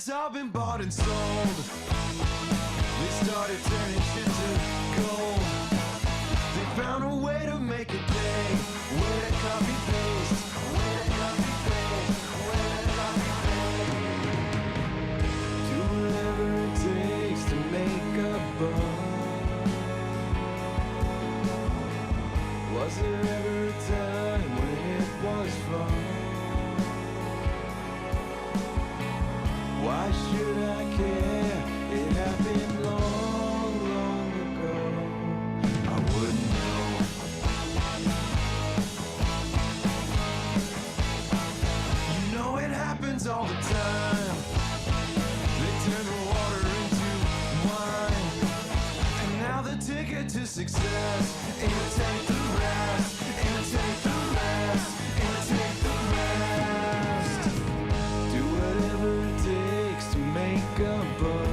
it's all been bought and sold. They started turning shit to gold. They found a way to make it pay. Way to copy paste. Way to copy paste. Way to copy paste. Do whatever it takes to make a buck. Was there ever a time when it was fun? Why should I care? It happened long, long ago. I wouldn't know. You know it happens all the time. They turn the water into wine. And now the ticket to success. Imitate the rest. Imitate the rest. Imitate the rest. Do whatever it takes to make a buck.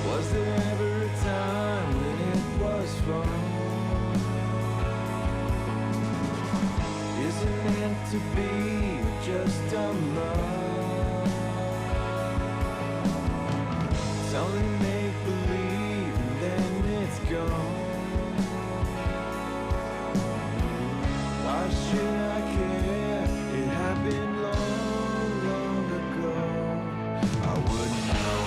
Was there ever a time when it was fun? Is it meant to be just a love? It's only make believe and then it's gone. Why should I care? It happened long, long ago. I wouldn't know.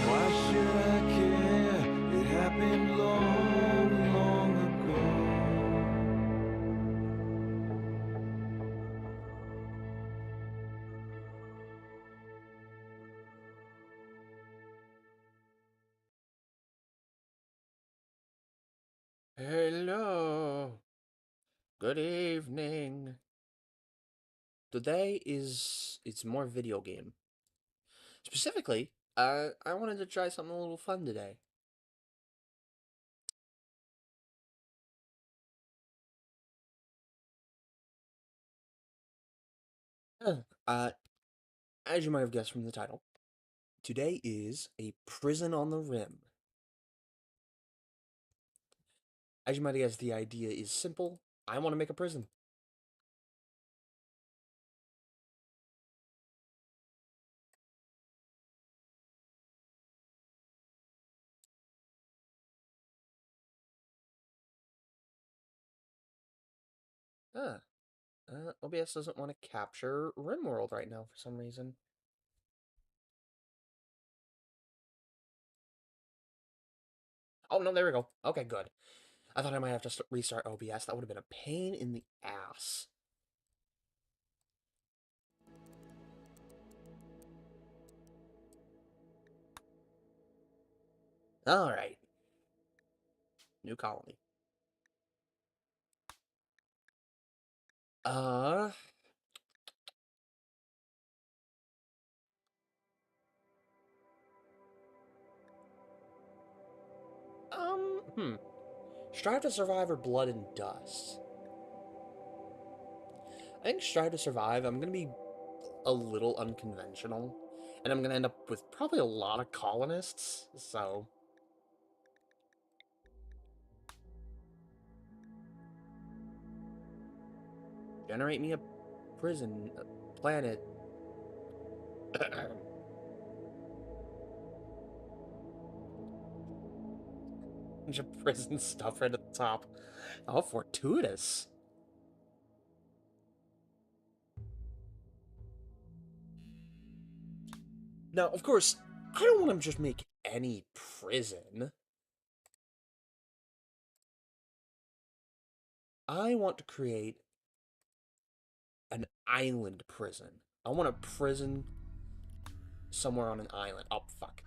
Why should I care? It happened long, long ago. Hello. Good evening. Today it's more video game. Specifically, I wanted to try something a little fun today. Huh. As you might have guessed from the title, today is a prison on the rim. As you might have guessed, the idea is simple. I want to make a prison. Huh. OBS doesn't want to capture RimWorld right now for some reason. Oh, no, there we go. Okay, good. I thought I might have to restart OBS. That would have been a pain in the ass. Alright. New colony. Uh... Strive to survive or blood and dust? I think strive to survive, I'm gonna be a little unconventional. And I'm gonna end up with probably a lot of colonists, so... Generate me a prison, planet. bunch of prison stuff right at the top. Oh, fortuitous. Now, of course, I don't want to just make any prison. I want to create an island prison. I want a prison somewhere on an island. Oh, fuck.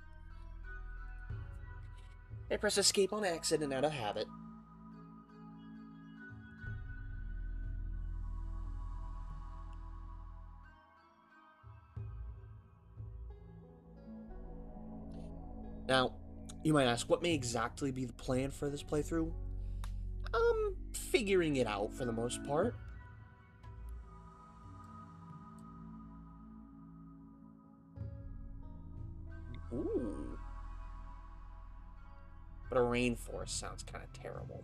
I press escape on accident out of habit. Now, you might ask, what may exactly be the plan for this playthrough? Figuring it out for the most part. Ooh. But a rainforest sounds kind of terrible.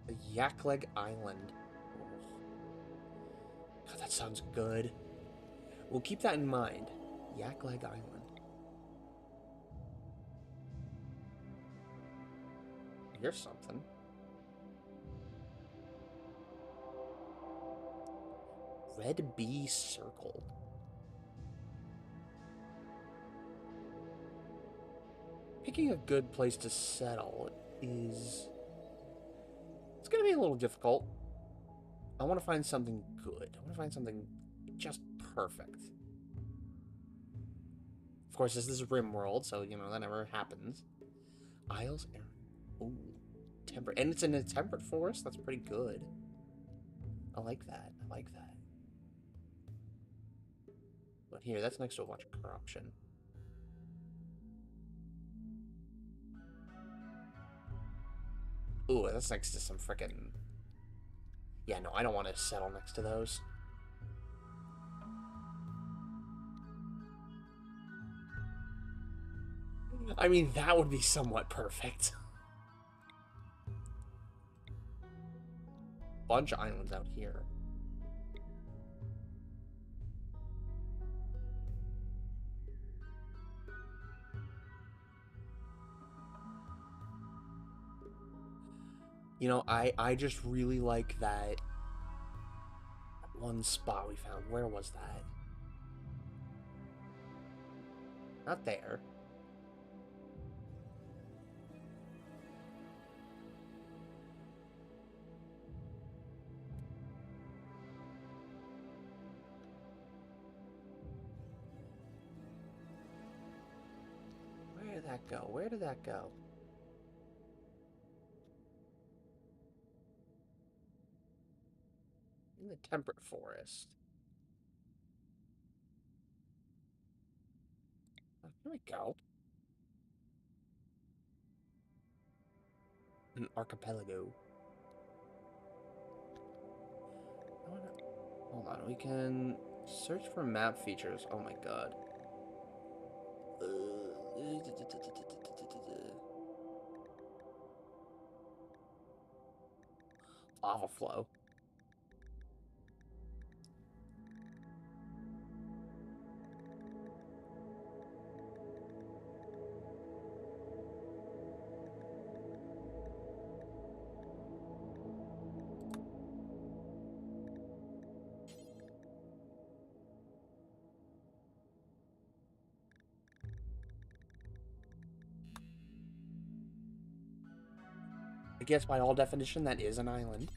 The Yakleg Island. God, that sounds good. We'll keep that in mind. Yakleg Island. Here's something. Red Bee Circle. Picking a good place to settle is... It's gonna be a little difficult. I want to find something good. I want to find something just perfect. Of course, this is RimWorld, so, you know, that never happens. Isles... Ooh. Temperate. And it's in a temperate forest? That's pretty good. I like that. I like that. But here, that's next to a bunch of corruption. Ooh, that's next to some frickin'... Yeah, no, I don't want to settle next to those. I mean, that would be somewhat perfect. Bunch of islands out here. You know, I just really like that one spot we found. Where was that? Not there. Where did that go? Where did that go? In the temperate forest. Oh, here we go. An archipelago. Hold on, we can search for map features. Oh my god. Lava flow. I guess by all definition, that is an island.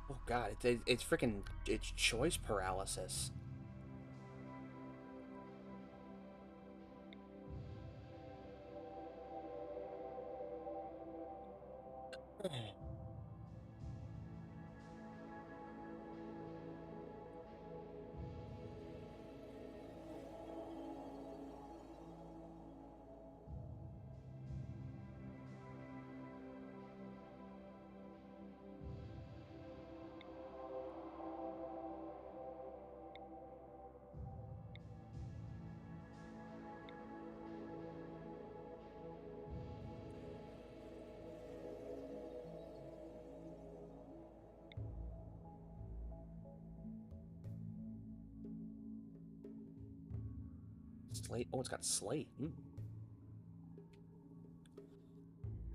Oh god, it's freaking... It's choice paralysis. Slate. Oh, it's got slate.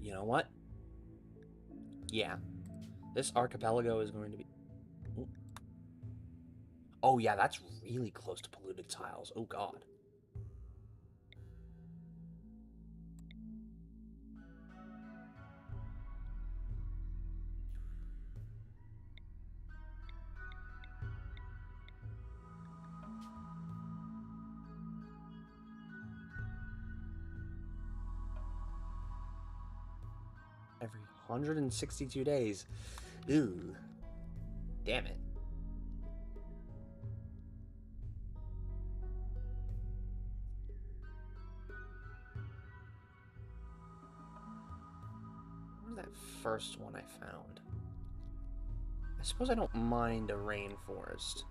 You know what? Yeah. This archipelago is going to be... Ooh. Oh, yeah, that's really close to polluted tiles. Oh, God. Every 162 days. Ooh. Damn it. What was that first one I found? I suppose I don't mind a rainforest.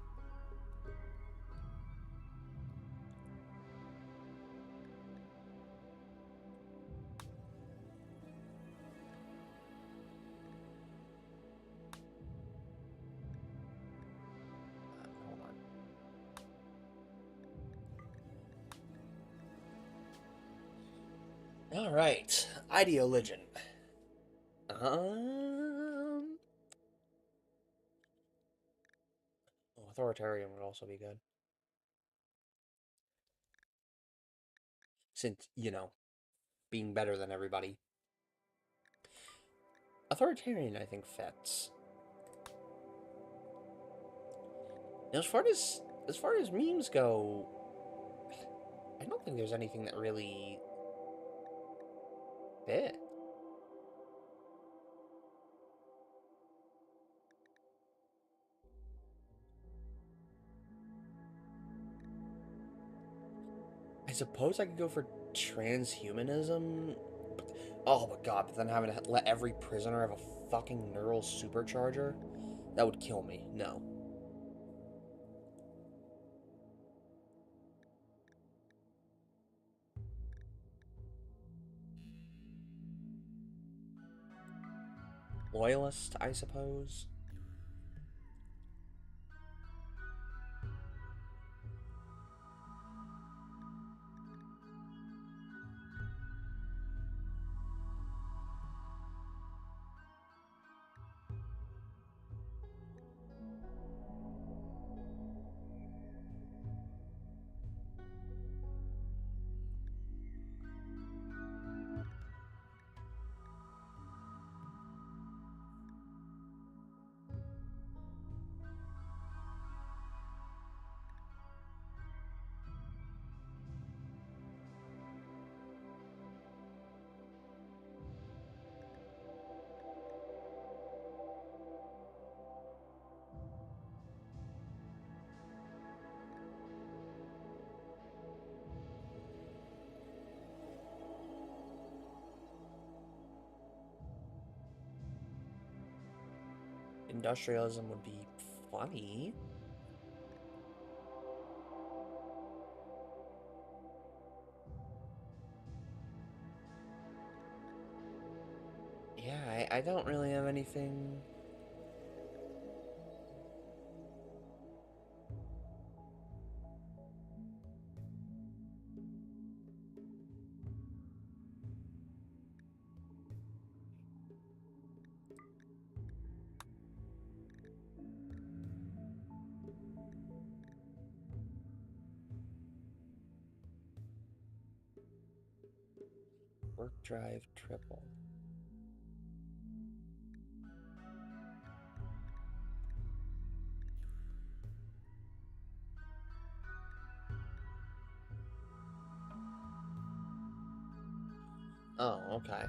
Hold on. All right, Ideoligion. Authoritarian would also be good. Since, you know, being better than everybody. Authoritarian, I think, fits. Now, as far as memes go, I don't think there's anything that really fit. I suppose I could go for transhumanism. Oh my god, but then having to let every prisoner have a fucking neural supercharger? That would kill me. No. Loyalist, I suppose. Industrialism would be funny. Yeah, I don't really have anything. Work drive triple. Oh, okay.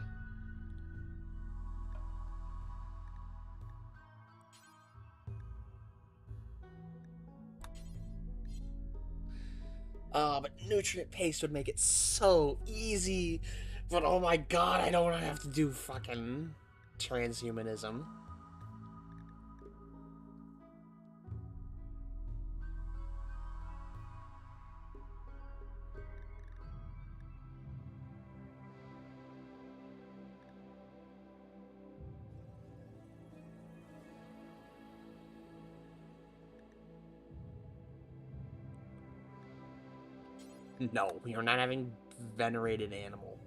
Oh, but nutrient paste would make it so easy. But oh my god, I don't want to have to do fucking transhumanism. No, we are not having venerated animal.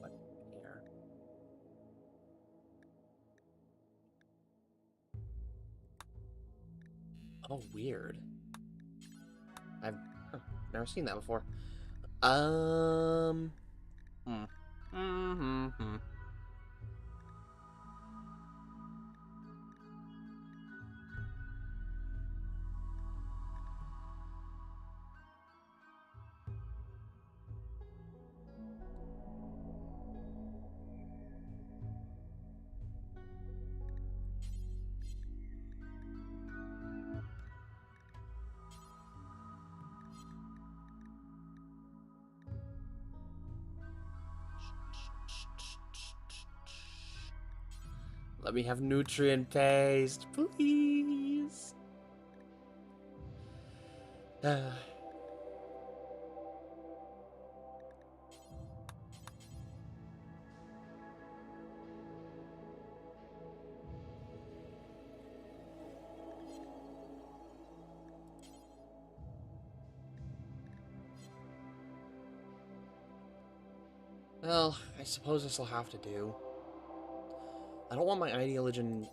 What here? Oh, weird. I've never seen that before. Hmm. Mm-hmm. Let me have nutrient paste, please. Well, I suppose this will have to do. I don't want my ideologian...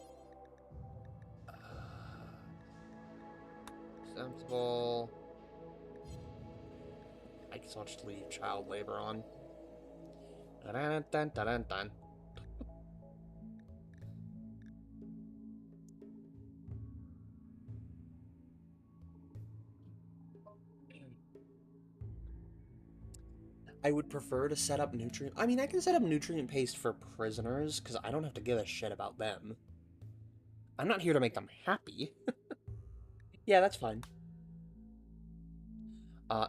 sensible... I guess I'll just leave child labor on. Dun, dun, dun, dun, dun. I would prefer to set up nutrient... I mean, I can set up nutrient paste for prisoners, because I don't have to give a shit about them. I'm not here to make them happy. Yeah, that's fine.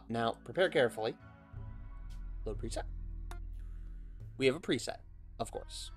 Now, prepare carefully. Load preset. We have a preset, of course.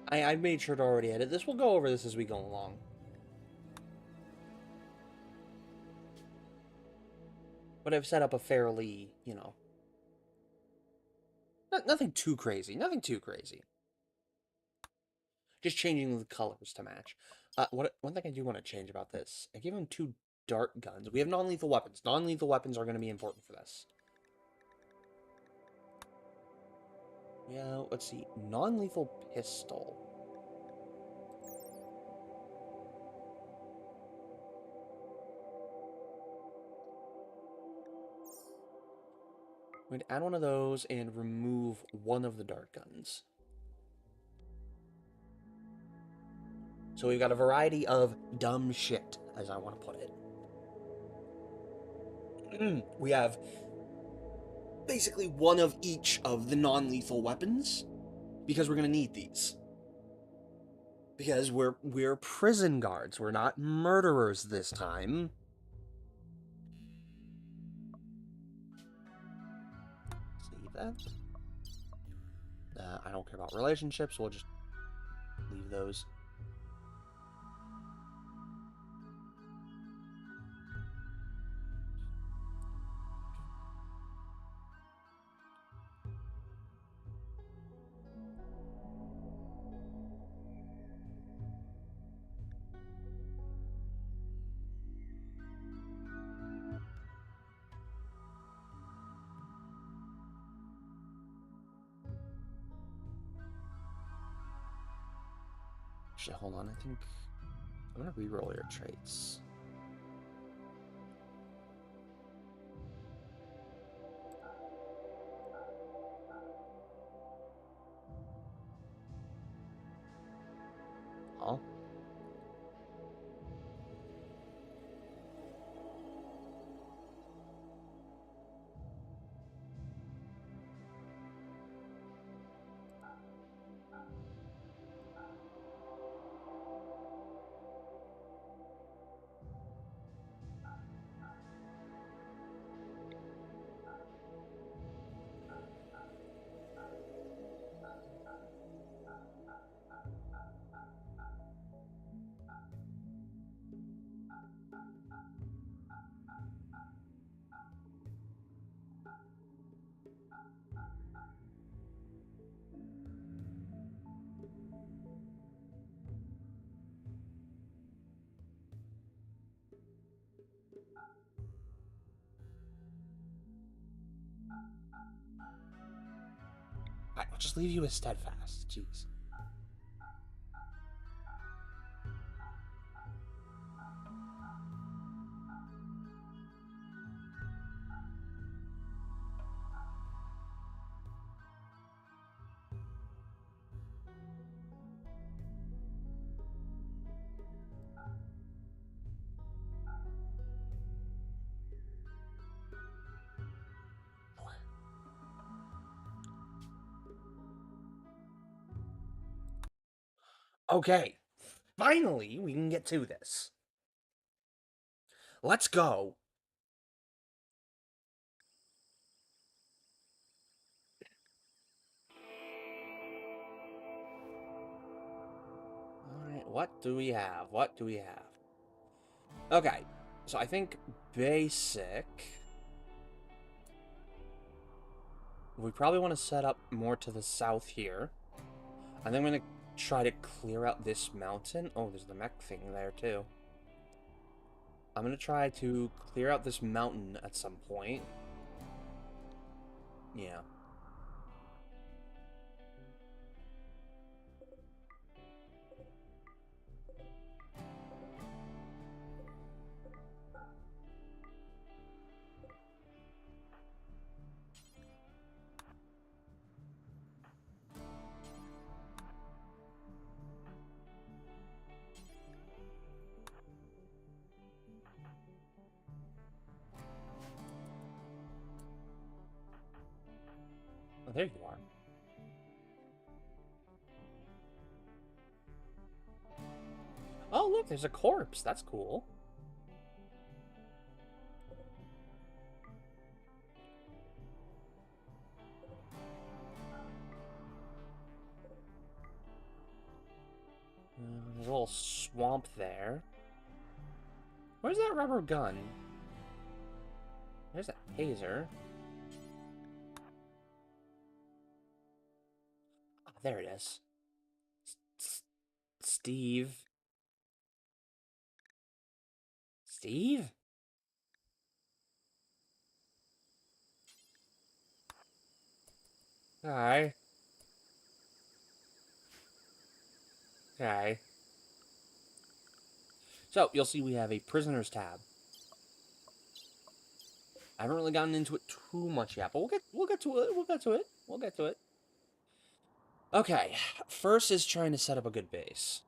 I made sure to already edit this. We'll go over this as we go along. But I've set up a fairly, you know... nothing too crazy. Nothing too crazy. Just changing the colors to match. One thing I do want to change about this. I gave him 2 dart guns. We have non-lethal weapons. Non-lethal weapons are going to be important for this. Yeah, let's see. Non-lethal pistol. I'm going to add one of those and remove one of the dart guns. So we've got a variety of dumb shit, as I want to put it. We have basically one of each of the non-lethal weapons, because we're going to need these. Because we're prison guards. We're not murderers this time. Save that. I don't care about relationships. We'll just leave those. Actually, hold on. I think I'm gonna re-roll your traits. Oh. I'll just leave you as steadfast. Jeez. Okay. Finally, we can get to this. Let's go. Alright, what do we have? What do we have? Okay, so I think basic. We probably want to set up more to the south here. And then I'm going to try to clear out this mountain. Oh, there's the mech thing there, too. I'm going to try to clear out this mountain at some point. Yeah. Oh, there you are. Oh, look, there's a corpse. That's cool. There's a little swamp there. Where's that rubber gun? There's that taser. Oh, there it is. Steve. Steve? Hi. Hi. So, you'll see we have a prisoners tab. I haven't really gotten into it too much yet, but we'll get to it. We'll get to it. Okay, first is trying to set up a good base.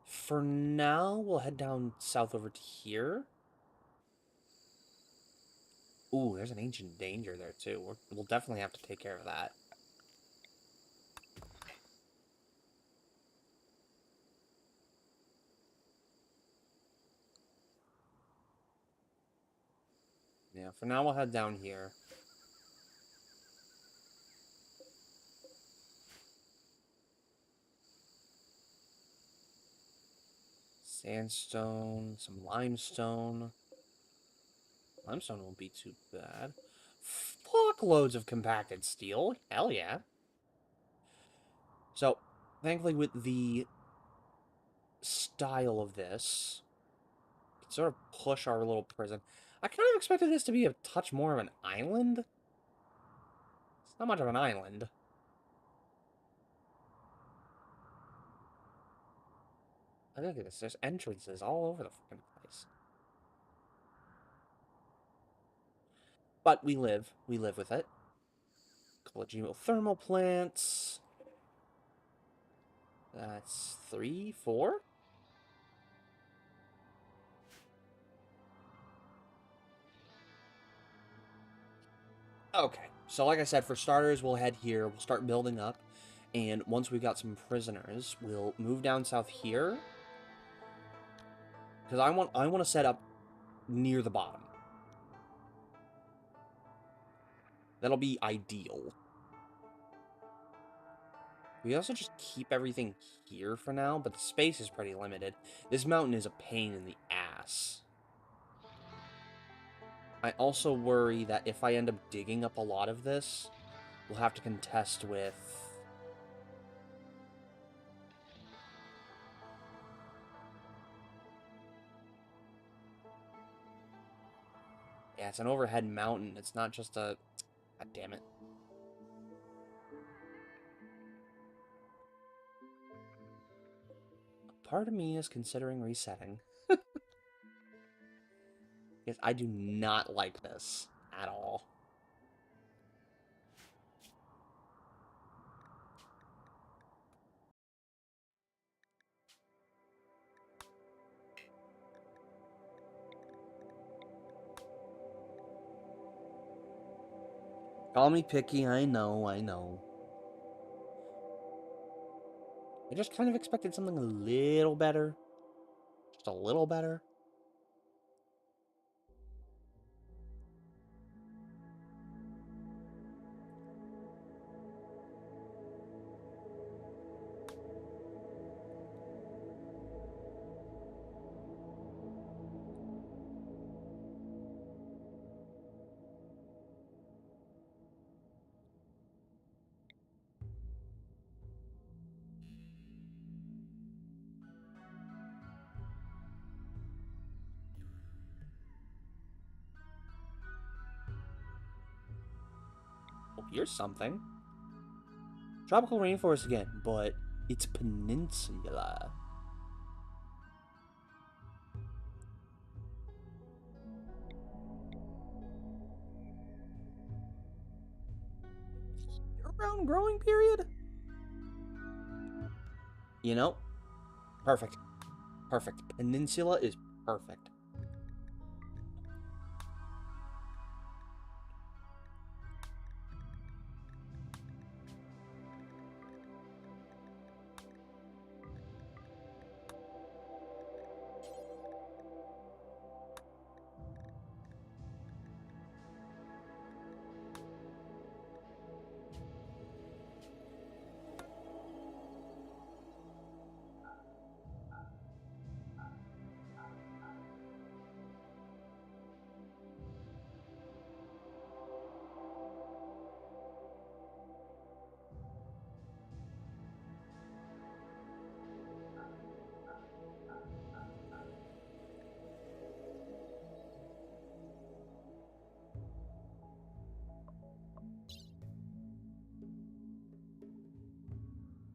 For now, we'll head down south over to here. Ooh, there's an ancient danger there, too. We'll definitely have to take care of that. Yeah, for now, we'll head down here. Sandstone, some limestone. Limestone won't be too bad. Fuckloads of compacted steel. Hell yeah. So, thankfully with the style of this, we can sort of push our little prison. I kind of expected this to be a touch more of an island. It's not much of an island. Look at this. There's entrances all over the fucking place. But we live. We live with it. A couple of geothermal plants. That's 3, 4? Okay. So like I said, for starters, we'll head here. We'll start building up. And once we've got some prisoners, we'll move down south here. Because I want to set up near the bottom. That'll be ideal. We also just keep everything here for now, but the space is pretty limited. This mountain is a pain in the ass. I also worry that if I end up digging up a lot of this, we'll have to contest with... Yeah, it's an overhead mountain. It's not just a... God damn it. Part of me is considering resetting. Because I do not like this at all. Call me picky, I know, I know. I just kind of expected something a little better. Just a little better. Oh, here's something. Tropical rainforest again, but it's peninsula. Year-round growing period? You know? Perfect. Perfect. Peninsula is perfect.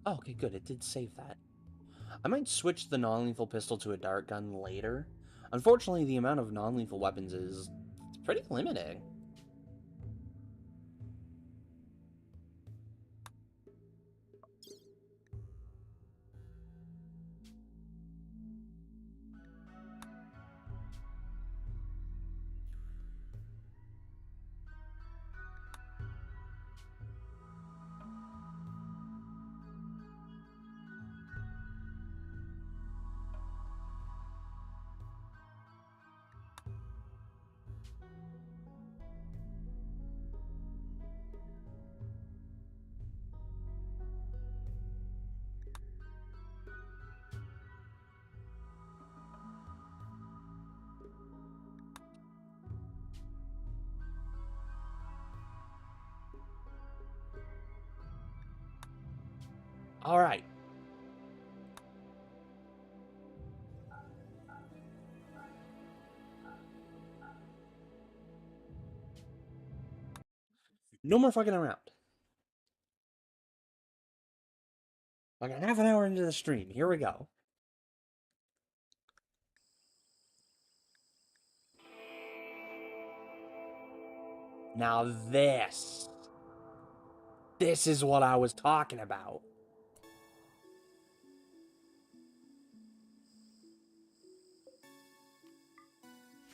Oh, okay, good. It did save that. I might switch the non-lethal pistol to a dart gun later. Unfortunately, the amount of non-lethal weapons is pretty limiting. All right. No more fucking around. Like half an hour into the stream. Here we go. Now this is what I was talking about.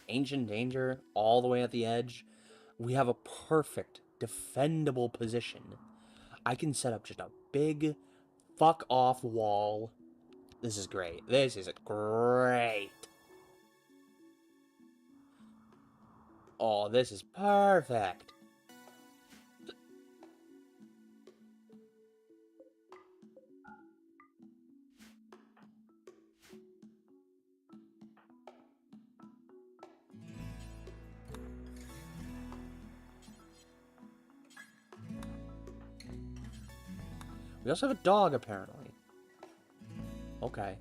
Ancient Danger, all the way at the edge. We have a perfect, defendable position. I can set up just a big, fuck-off wall. This is great. This is great. Oh, this is perfect. We also have a dog, apparently. Okay.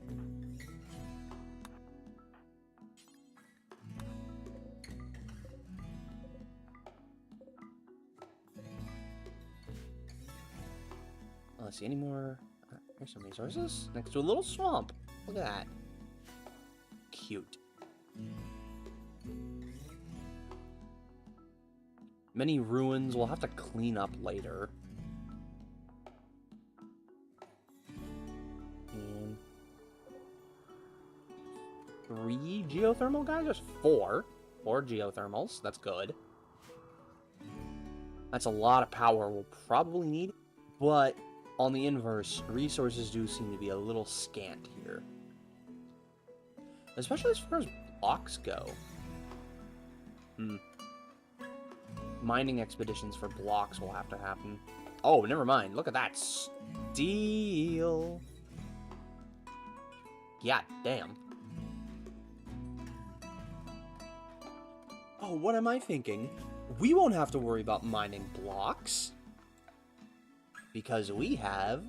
Let's see, any more? Here's some resources. Next to a little swamp. Look at that. Cute. Many ruins we'll have to clean up later. And 3 geothermal guys? There's 4. 4 geothermals. That's good. That's a lot of power we'll probably need. But on the inverse, resources do seem to be a little scant here. Especially as far as blocks go. Mining expeditions for blocks will have to happen. Oh, never mind. Look at that. Steel. Yeah, damn. Oh, what am I thinking? We won't have to worry about mining blocks. Because we have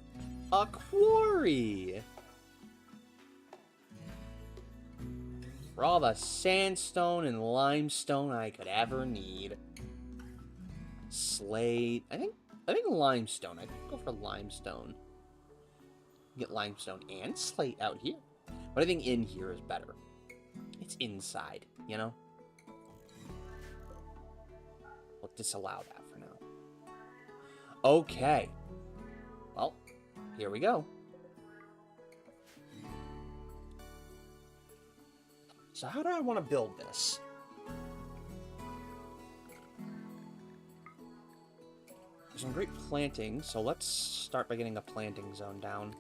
a quarry. For all the sandstone and limestone I could ever need. Slate. I think limestone. I could go for limestone. Get limestone and slate out here. But I think in here is better. It's inside, you know? We'll disallow that for now. Okay. Well, here we go. So how do I want to build this? There's some great planting, so let's start by getting a planting zone down.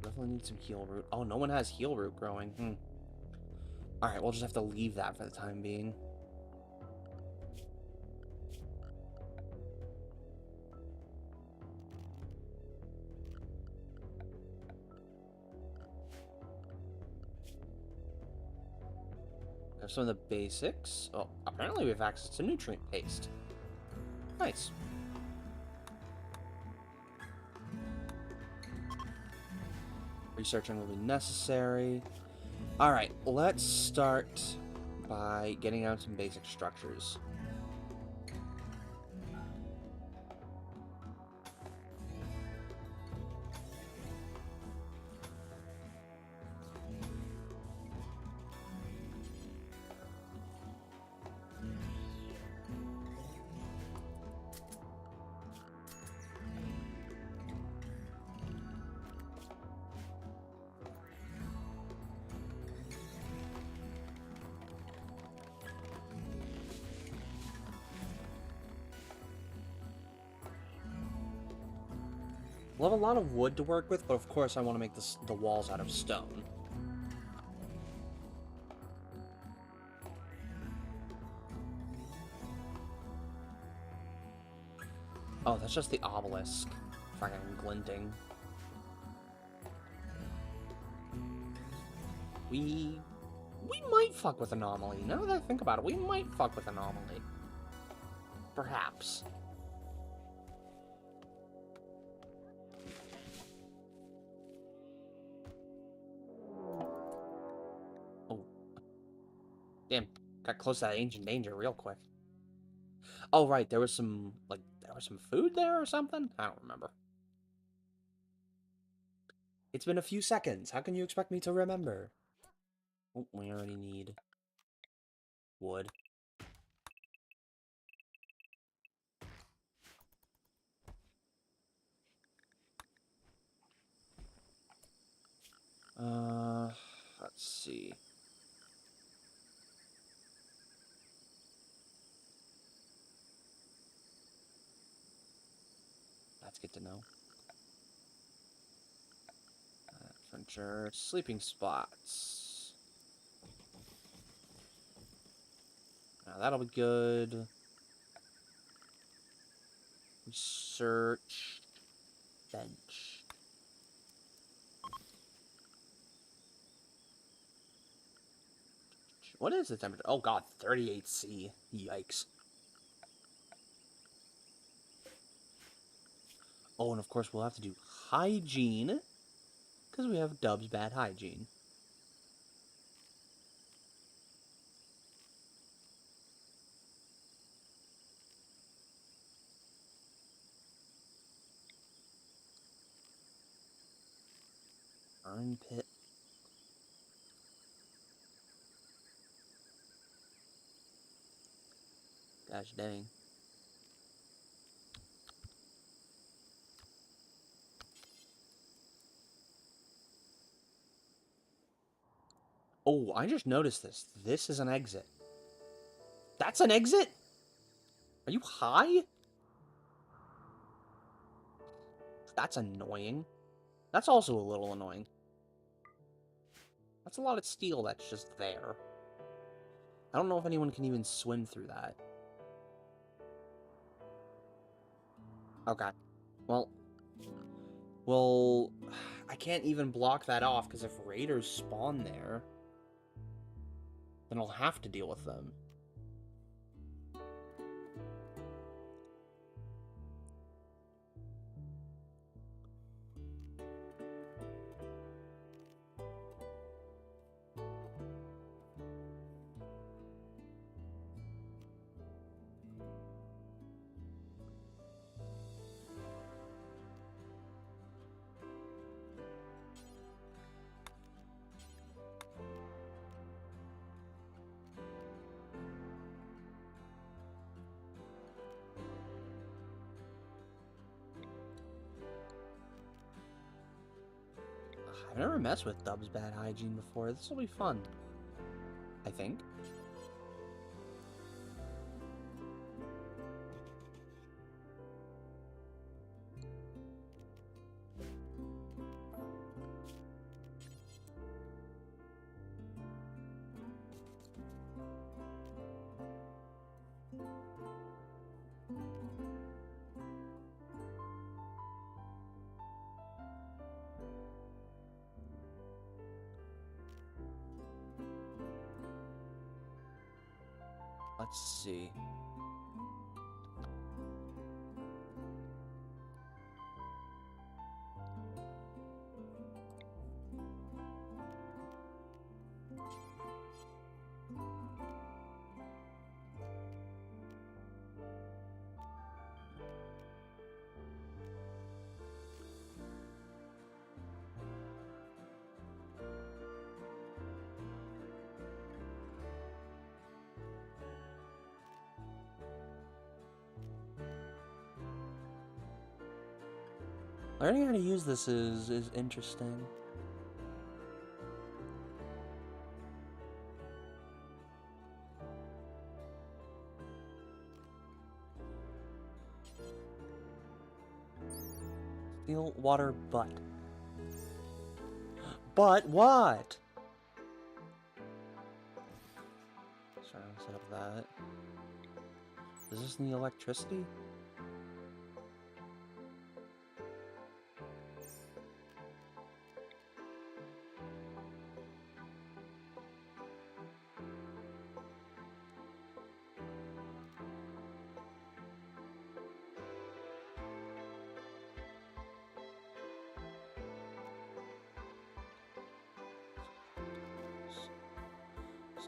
Definitely need some heal root. Oh, no one has heal root growing. Alright, we'll just have to leave that for the time being. Have some of the basics. Oh, apparently we have access to nutrient paste. Nice. Researching will be necessary. Alright, let's start by getting out some basic structures. We'll have a lot of wood to work with, but of course I want to make the walls out of stone. Oh, that's just the obelisk. Fucking glinting. We might fuck with Anomaly. Now that I think about it, we might fuck with Anomaly. Perhaps. Oh. Damn, got close to that ancient danger real quick. Oh, right, there was some food there or something? I don't remember. It's been a few seconds. How can you expect me to remember? Oh, we already need wood. Let's see. That's good to know. Furniture, sleeping spots. Now that'll be good. Research. Bench. What is the temperature? Oh god, 38°C. Yikes. Oh, and of course we'll have to do hygiene. Because we have Dub's bad hygiene. Armpit. Gosh dang. Oh, I just noticed this. This is an exit. That's an exit? Are you high? That's annoying. That's also a little annoying. That's a lot of steel that's just there. I don't know if anyone can even swim through that. Okay. Well, I can't even block that off, because if raiders spawn there, then I'll have to deal with them. I've never messed with Dub's bad hygiene before. This will be fun. I think. Let's see. Learning how to use this is interesting. Steel water butt. But what? Sorry, I'll set up that. Does this need electricity?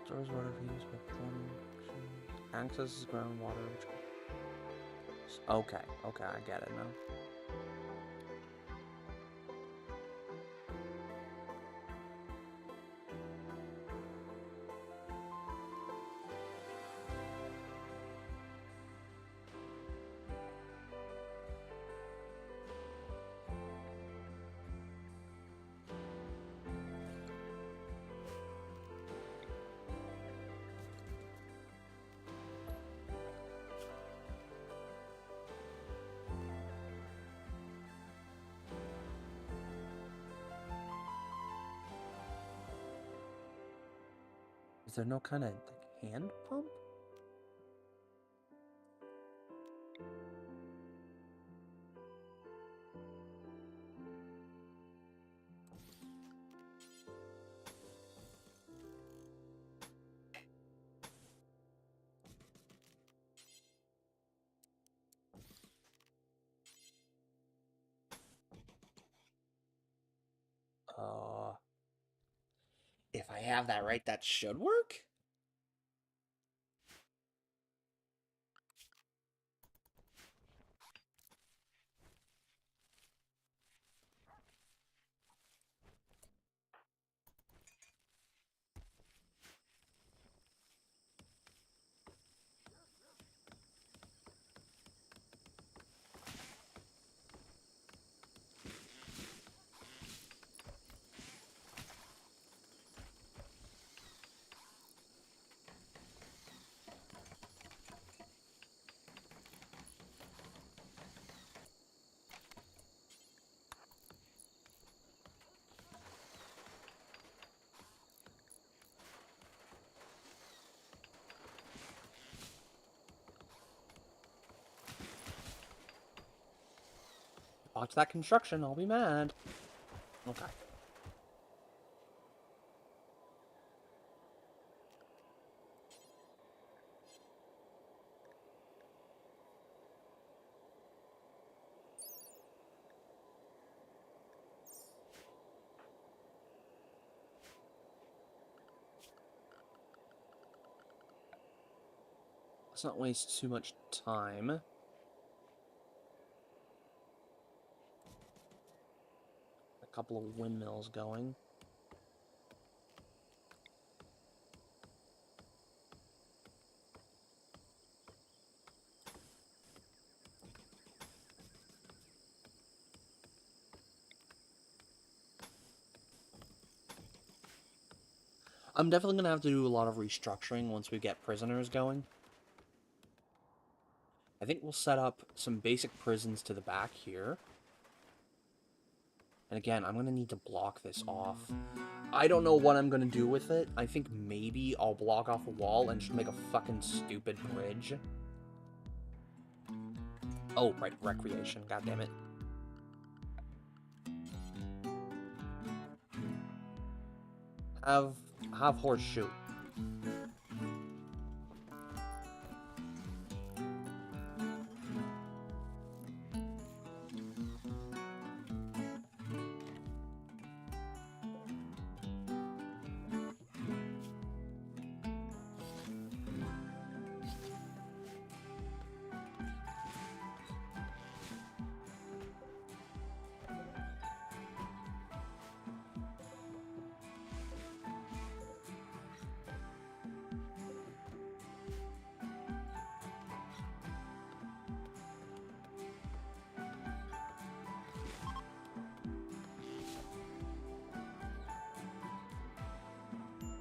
Stores water for use by plumbing. Accesses groundwater. Okay, I get it now. Is there no kind of like hand pump? If I have that right, that should work? Watch that construction, I'll be mad. Okay. Let's not waste too much time. A couple of windmills going. I'm definitely going to have to do a lot of restructuring once we get prisoners going. I think we'll set up some basic prisons to the back here. And again, I'm going to need to block this off. I don't know what I'm going to do with it. I think maybe I'll block off a wall and just make a fucking stupid bridge. Oh, right, recreation. God damn it. Have horseshoe.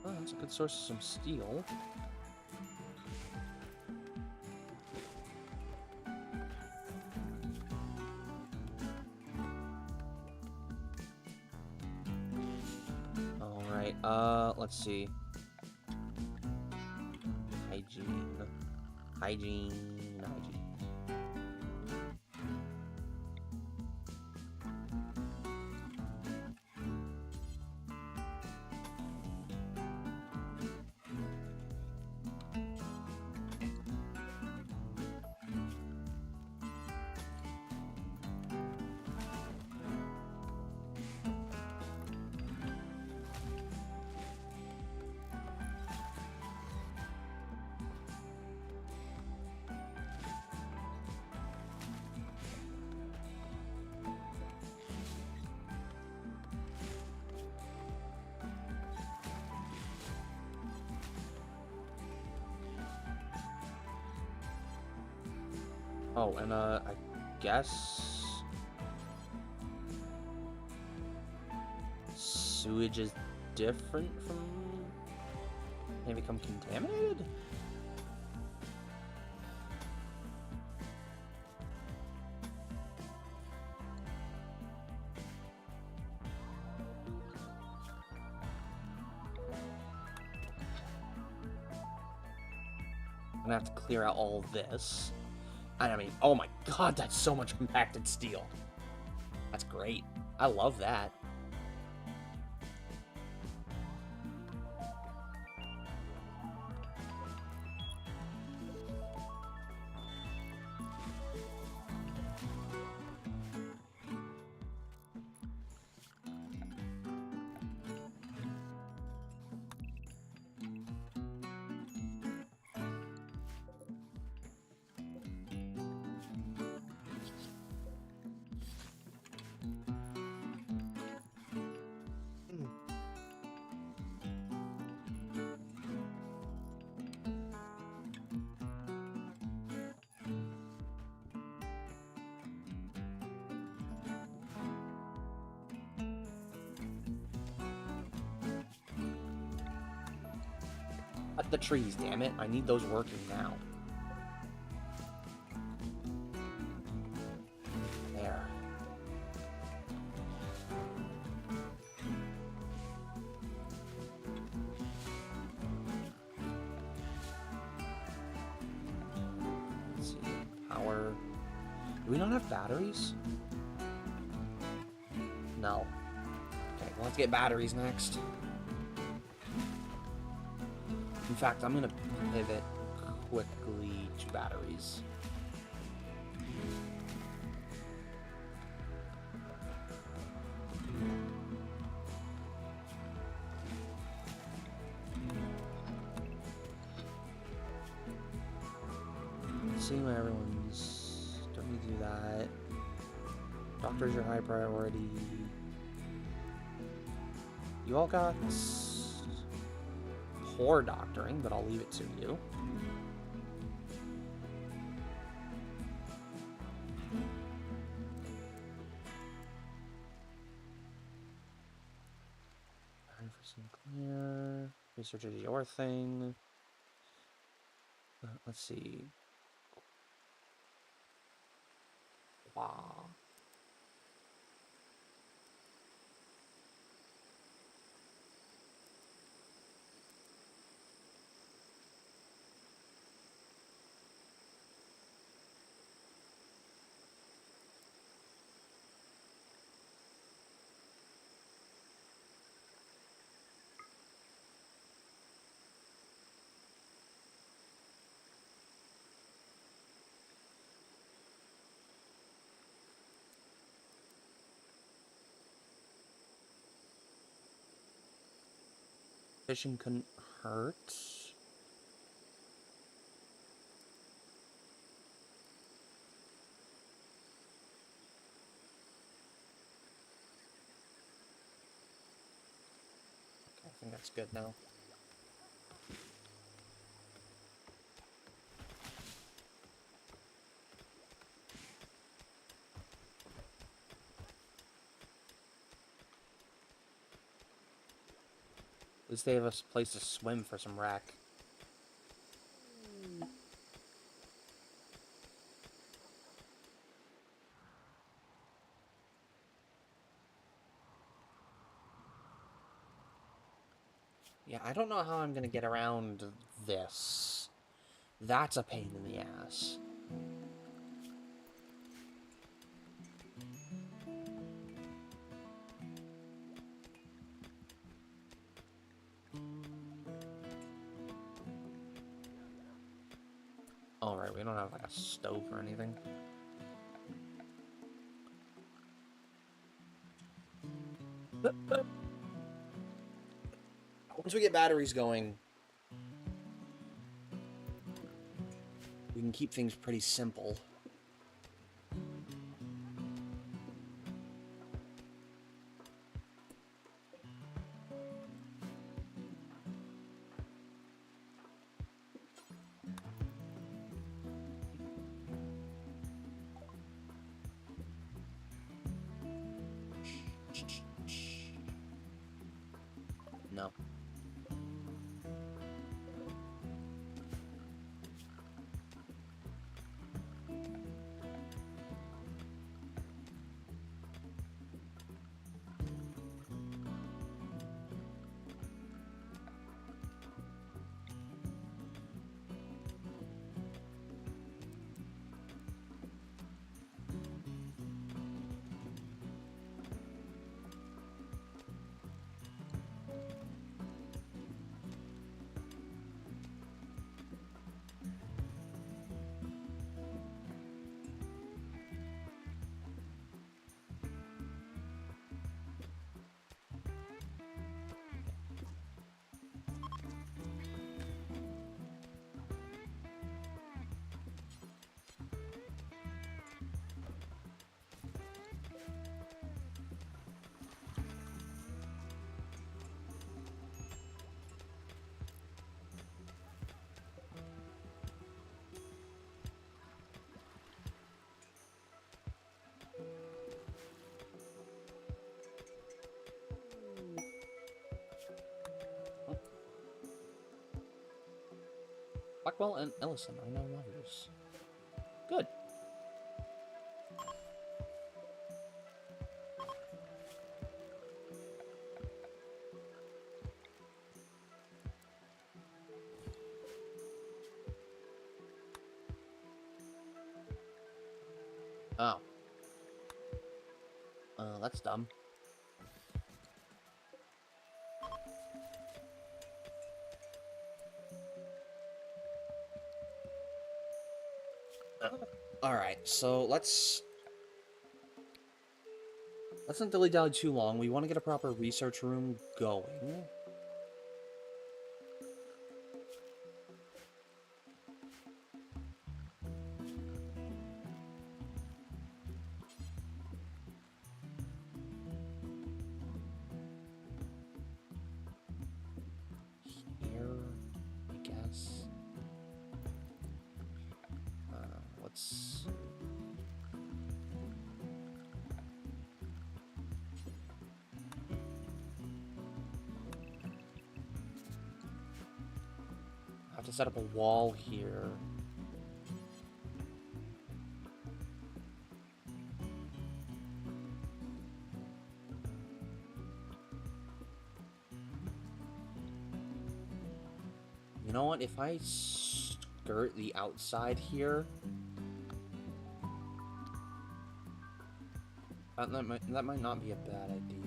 Oh, that's a good source of some steel. Alright, let's see. Hygiene. Oh, and I guess sewage is different from... They become contaminated? I'm gonna have to clear out all this. And I mean, oh my god, that's so much compacted steel. That's great. I love that. Cut the trees, damn it. I need those working now. There. Let's see. Power. Do we not have batteries? No. Okay, well, let's get batteries next. In fact, I'm gonna pivot quickly to batteries. Let's see where everyone's... Don't need to do that. Doctor's your high priority. You all got... poor doctoring, but I'll leave it to you. Hiring for Sinclair. Research is your thing. Let's see. Wow. Fishing couldn't hurt. Okay, I think that's good now. At least they have a place to swim for some rack. Yeah, I don't know how I'm gonna get around this. That's a pain in the ass. Alright, we don't have like a stove or anything. Once we get batteries going, we can keep things pretty simple. Blackwell and Ellison are now lovers. Good. Oh. That's dumb. Alright, so let's not dilly-dally too long. We want to get a proper research room going. Here, I guess. Let's... I have to set up a wall here. You know what? If I skirt the outside here, that might not be a bad idea.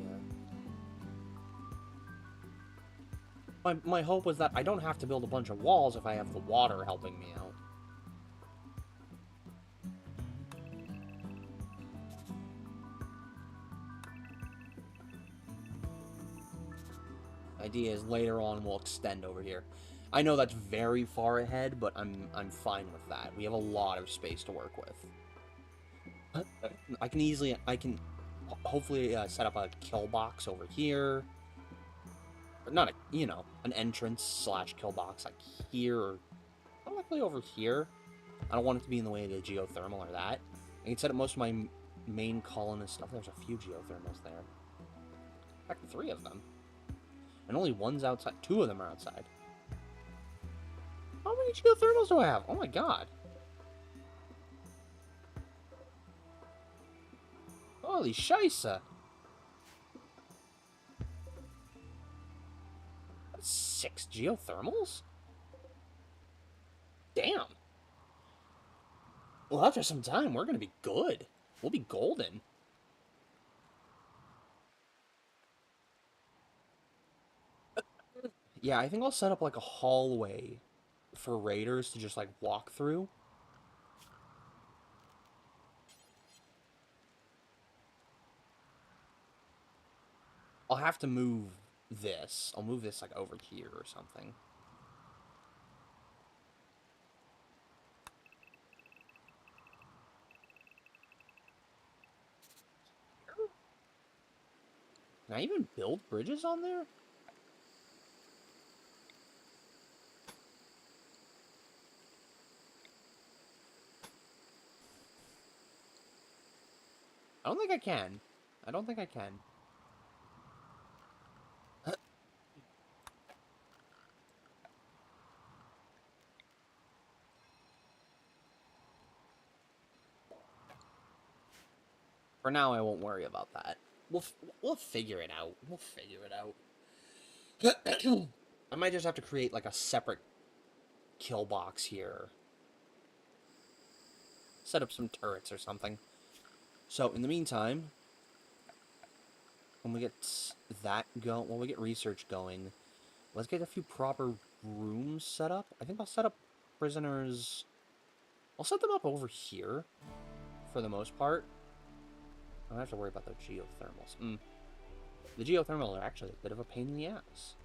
My hope was that I don't have to build a bunch of walls if I have the water helping me out. Idea is later on we'll extend over here. I know that's very far ahead, but I'm fine with that. We have a lot of space to work with. I can hopefully set up a kill box over here. Or not an entrance slash kill box like here or likely over here. I don't want it to be in the way of the geothermal or that. I can set up most of my main colonist stuff. There's a few geothermals there. In fact, 3 of them. And only one's outside. 2 of them are outside. How many geothermals do I have? Oh my god. Holy scheisse. That's 6 geothermals? Damn. Well, after some time, we're gonna be good. We'll be golden. Yeah, I think I'll set up like a hallway for raiders to just like walk through. I'll have to move this. I'll move this like over here or something. Can I even build bridges on there? I don't think I can. I don't think I can. For now, I won't worry about that. We'll figure it out. We'll figure it out. I might just have to create like a separate kill box here. Set up some turrets or something. So in the meantime, when we get when we get research going, let's get a few proper rooms set up. I think I'll set up prisoners. I'll set them up over here for the most part. I don't have to worry about the geothermals. The geothermals are actually a bit of a pain in the ass.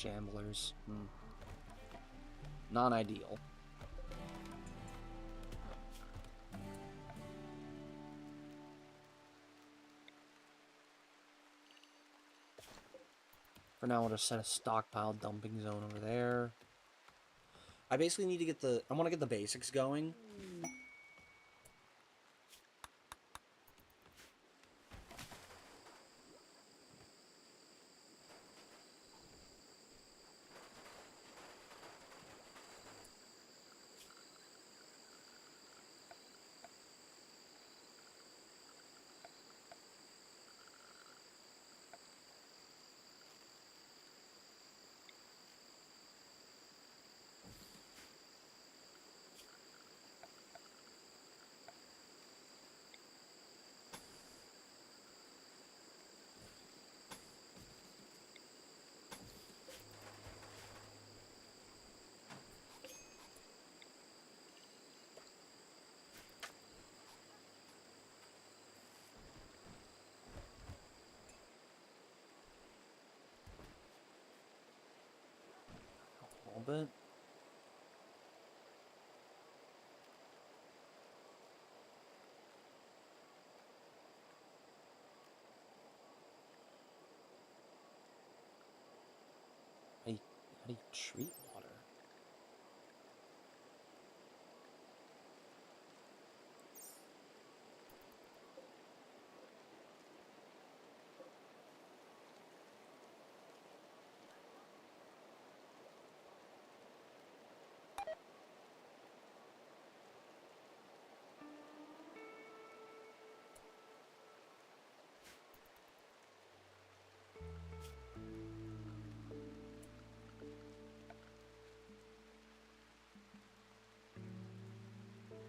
Shamblers. Non-ideal. For now, I'll just set a stockpile dumping zone over there. I basically need to get the... I want to get the basics going. A little bit. How do you treat water?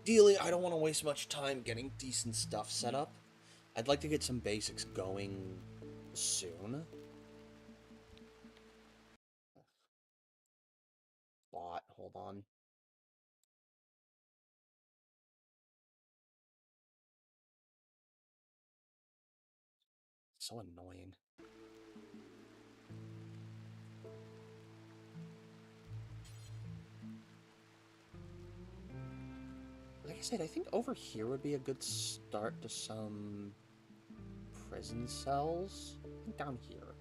Ideally, I don't want to waste much time getting decent stuff set up. I'd like to get some basics going soon. Bot, hold on. So annoying. Like I said, I think over here would be a good start to some prison cells. I think down here.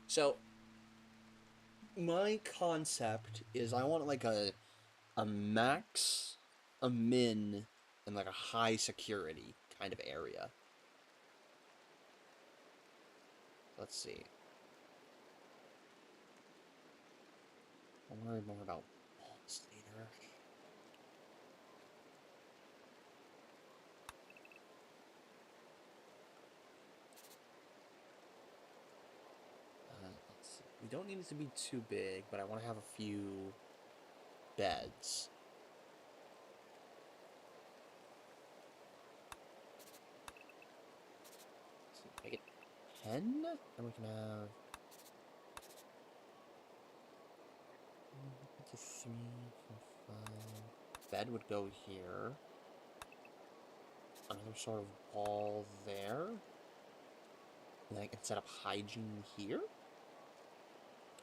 So, my concept is I want like a max, a min, and like a high security kind of area. Let's see. I'll worry more about balls later. Let's see. We don't need it to be too big, but I want to have a few beds. So make it 10, and we can have 3, 4, 5. Bed would go here. Another sort of wall there. And then I can set up hygiene here.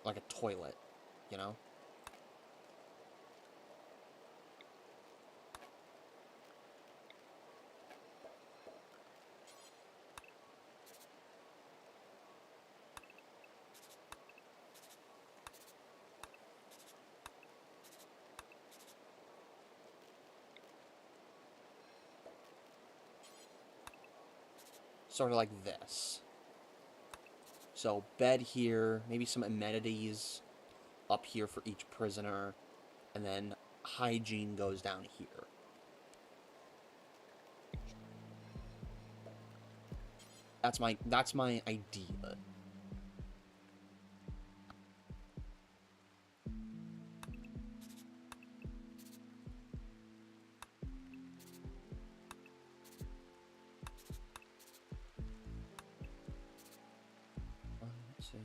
Like a toilet, you know? Sort of like this. So, bed here, maybe some amenities up here for each prisoner, and then hygiene goes down here. That's my idea. Let's see.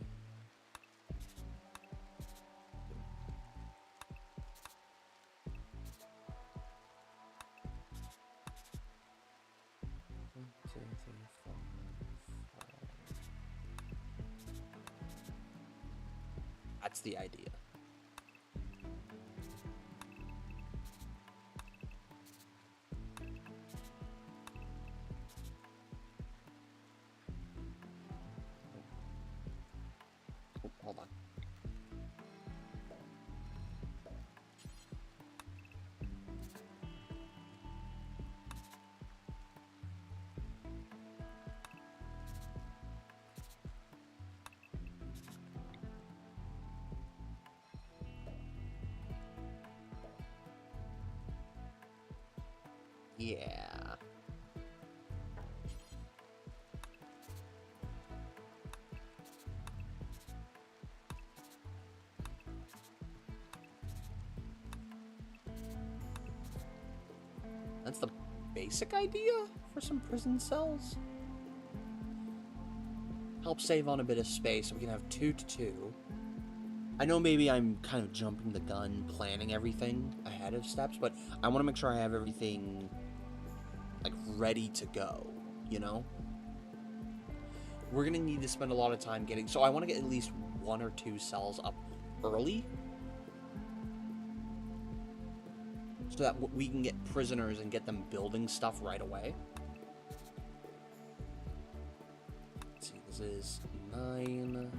That's the idea. Oh, hold on. Yeah. That's the basic idea for some prison cells. Help save on a bit of space so we can have 2 to 2. I know maybe I'm kind of jumping the gun, planning everything ahead of steps, but I want to make sure I have everything, like, ready to go, you know? We're going to need to spend a lot of time getting... So I want to get at least 1 or 2 cells up early, so that we can get prisoners and get them building stuff right away. Let's see, this is 9...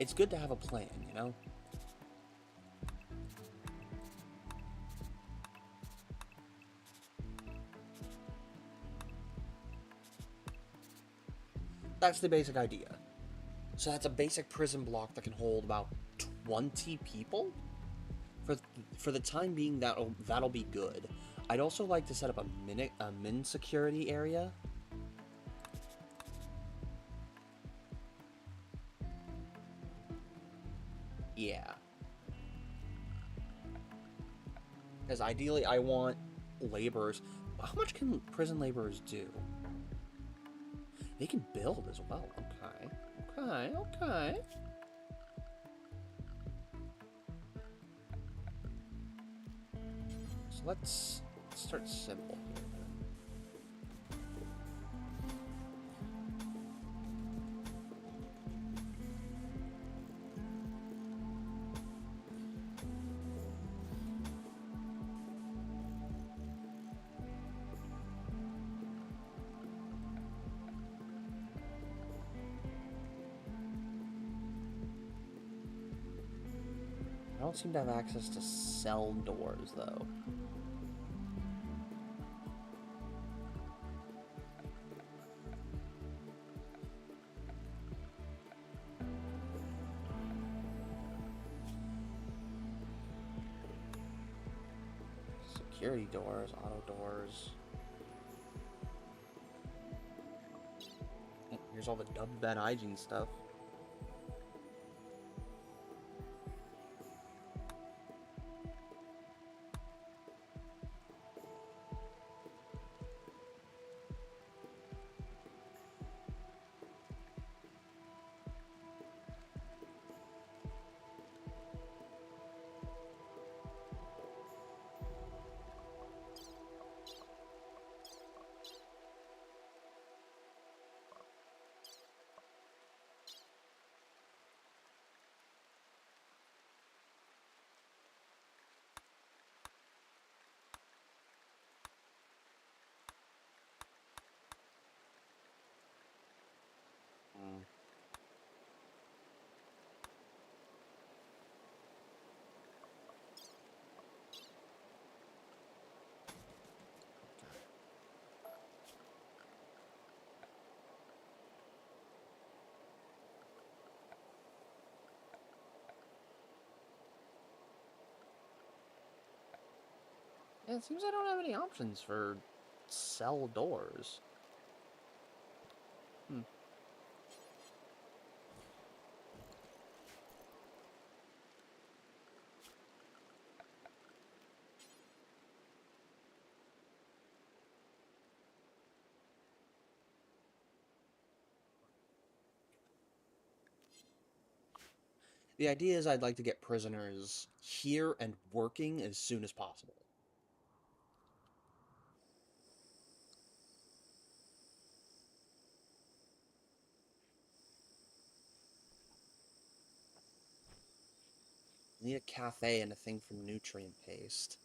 It's good to have a plan, you know? That's the basic idea. So that's a basic prison block that can hold about 20 people? For the time being, that'll be good. I'd also like to set up a min security area. Yeah. Because ideally, I want laborers. How much can prison laborers do? They can build as well. Okay. So let's start simple here. I don't seem to have access to cell doors, though. Security doors, auto doors. Here's all the double bed hygiene stuff. Yeah, it seems I don't have any options for cell doors. The idea is I'd like to get prisoners here and working as soon as possible. Need a cafe and a thing for nutrient paste.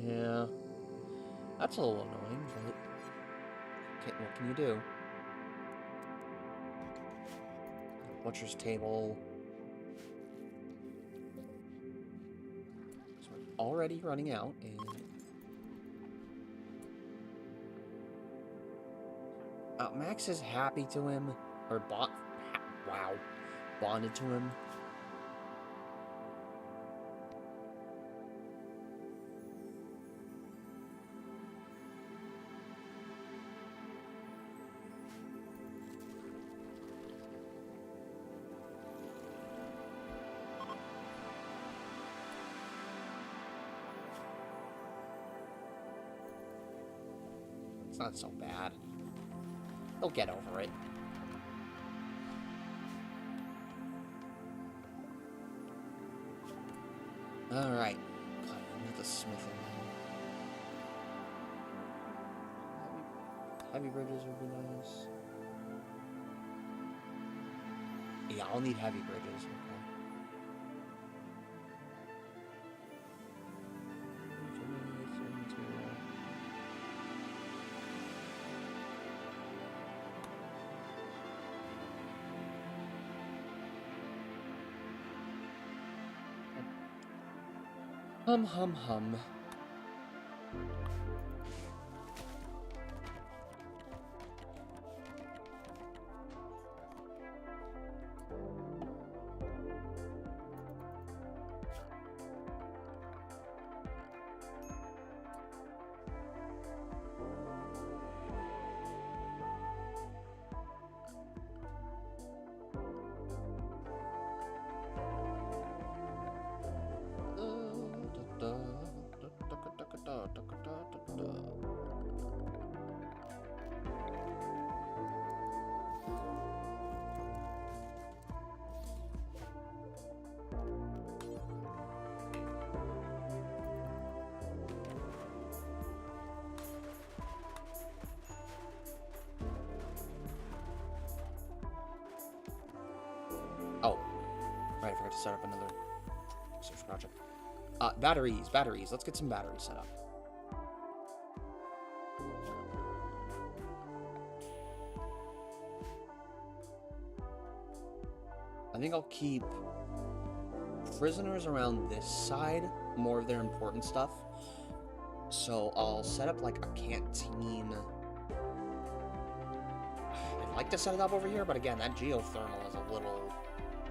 Yeah, that's a little annoying, but what can you do? Butcher's table. So we're already running out, and Max is happy to him, or bonded to him. It's not so bad. They'll get over it. Alright. God, I need the smithing. Heavy bridges would be nice. Yeah, I'll need heavy bridges. Okay. Hum. Oh, right, I forgot to set up another research project. Batteries. Let's get some batteries set up. I think I'll keep prisoners around this side, more of their important stuff. So I'll set up like a canteen. I'd like to set it up over here, but again, that geothermal is a little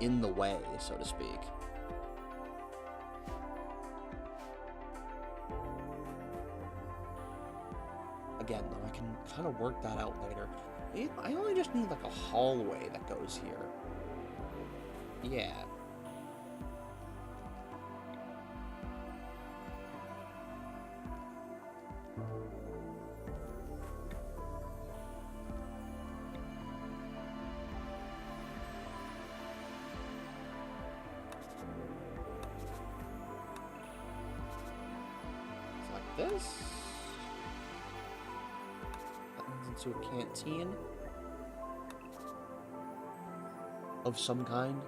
in the way, so to speak. Again, though, I can kind of work that out later. I only just need like a hallway that goes here. Yeah. It's like this. That leads into a canteen of some kind.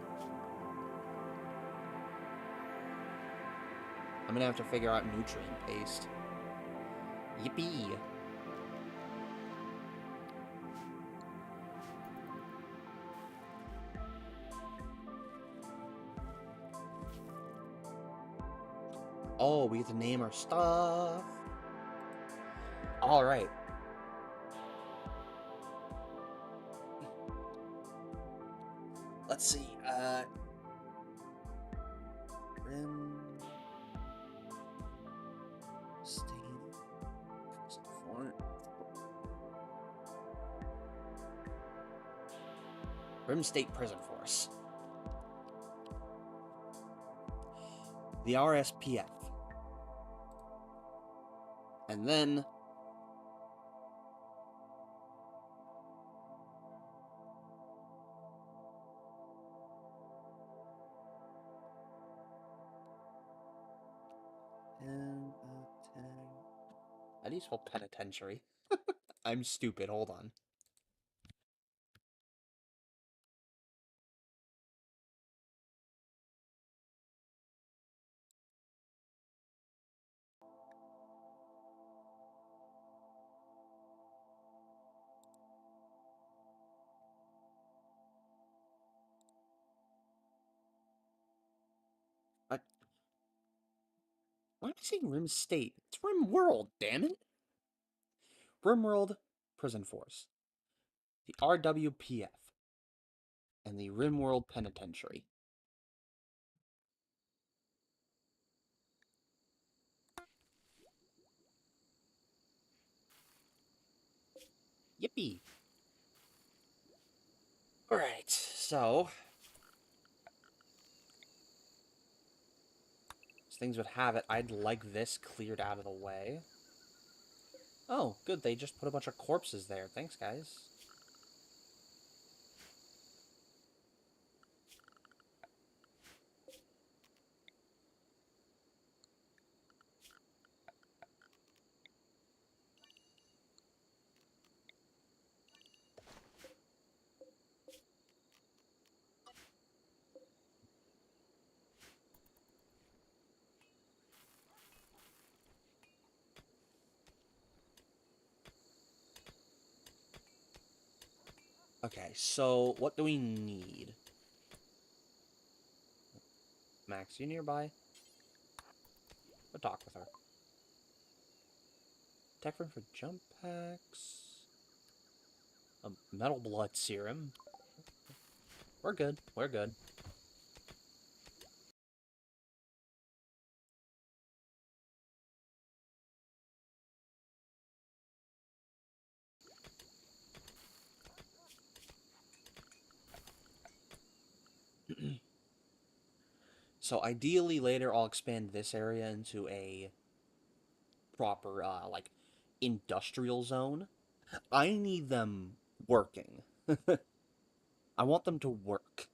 I'm gonna have to figure out nutrient paste. Yippee! Oh, we get to name our stuff. Alright. Let's see, Rim State Fort. Rim State Prison Force. The RSPF. And then how do you spell penitentiary? I'm stupid, hold on. Why am I saying Rim State? It's Rim World, damn it! Rim World Prison Force, the RWPF, and the Rim World Penitentiary. Yippee! Alright, so as things would have it, I'd like this cleared out of the way. Oh, good, they just put a bunch of corpses there. Thanks, guys. Okay, so what do we need? Max, you nearby? Go talk with her. Tech room for jump packs. A metal blood serum. We're good. We're good. So ideally later I'll expand this area into a proper, like, industrial zone. I need them working. I want them to work.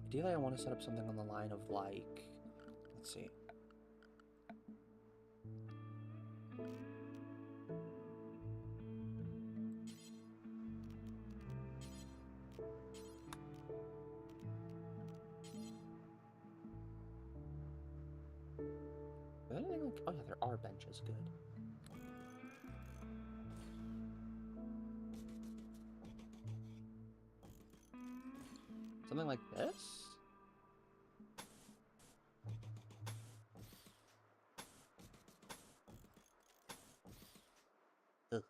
Ideally I want to set up something on the line of, like, let's see. Is there anything like, oh yeah, there are benches, good. Something like this? Ugh.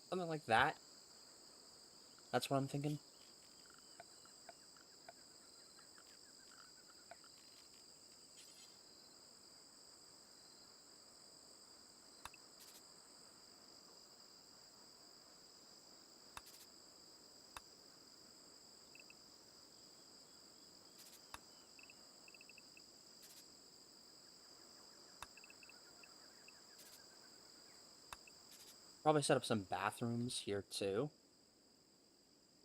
Something like that. That's what I'm thinking. Probably set up some bathrooms here too.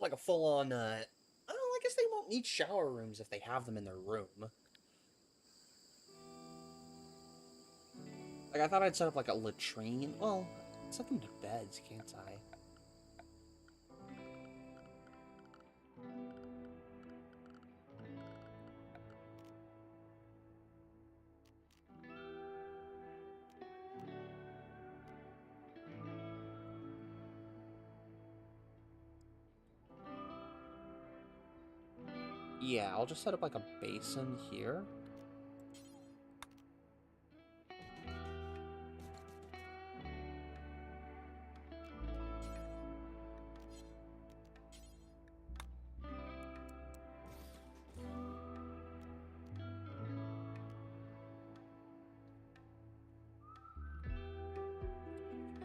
Like a full-on, I don't know, I guess they won't need shower rooms if they have them in their room. Like, I thought I'd set up like a latrine. Well, set them to beds, can't I? Yeah, I'll just set up like a basin here.